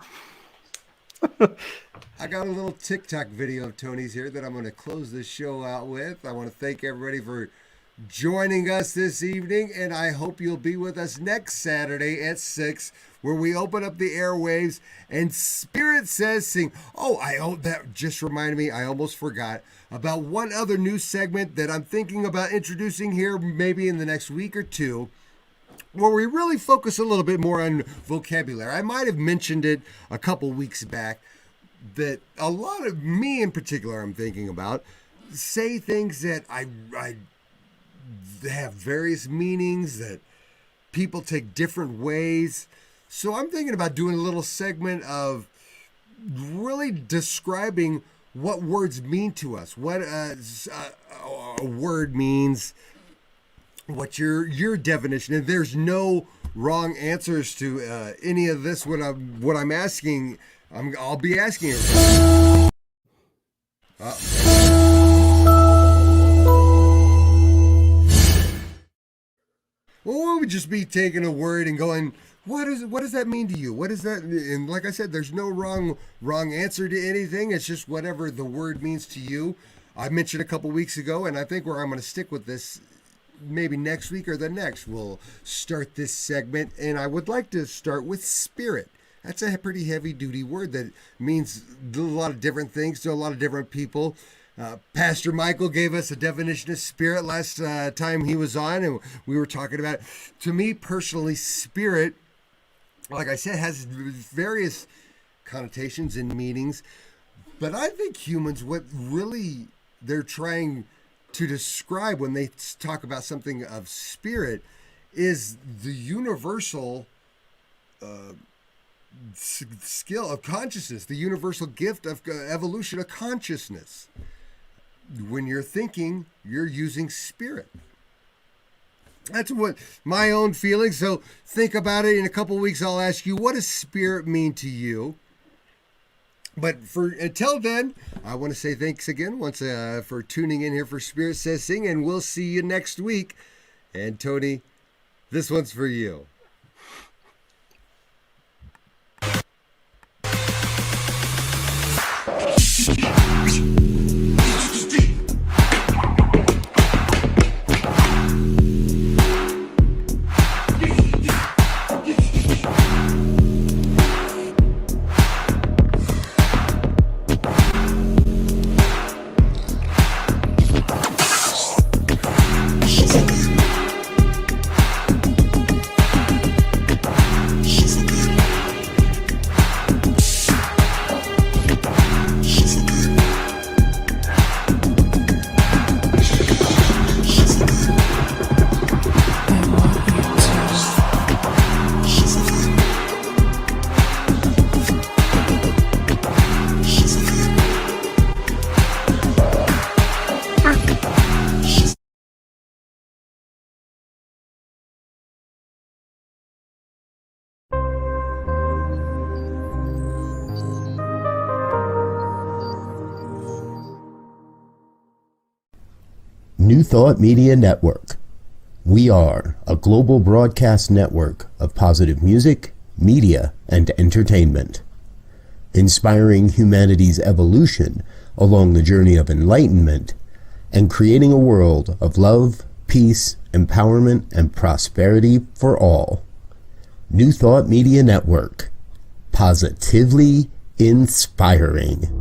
I got a little TikTok video of Tony's here that I'm going to close this show out with. I want to thank everybody for joining us this evening, and I hope you'll be with us next Saturday at 6, where we open up the airwaves and Spirit Says Sing. That just reminded me, I almost forgot about one other new segment that I'm thinking about introducing here maybe in the next week or two, where we really focus a little bit more on vocabulary. I might have mentioned it a couple weeks back that a lot of me in particular, I'm thinking about, say things that I have various meanings that people take different ways. So I'm thinking about doing a little segment of really describing what words mean to us, what a word means, what your definition. And there's no wrong answers to any of this. What I'm asking, I'll be asking it. Well, we would just be taking a word and going, what does that mean to you? What is that? And like I said, there's no wrong answer to anything. It's just whatever the word means to you. I mentioned a couple weeks ago, and I think where I'm going to stick with this, maybe next week or the next, we'll start this segment. And I would like to start with spirit. That's a pretty heavy duty word that means a lot of different things to a lot of different people. Pastor Michael gave us a definition of spirit last time he was on, and we were talking about it. To me personally, spirit, like I said, has various connotations and meanings, but I think humans, what really they're trying to describe when they talk about something of spirit is the universal skill of consciousness, the universal gift of evolution of consciousness. When you're thinking, you're using spirit. That's what my own feelings. So think about it. In a couple of weeks, I'll ask you, what does spirit mean to you? But until then, I want to say thanks again once for tuning in here for Spirit Says Sing, and we'll see you next week. And Tony, this one's for you. She's New Thought Media Network. We are a global broadcast network of positive music, media, and entertainment, inspiring humanity's evolution along the journey of enlightenment and creating a world of love, peace, empowerment, and prosperity for all. New Thought Media Network. Positively inspiring.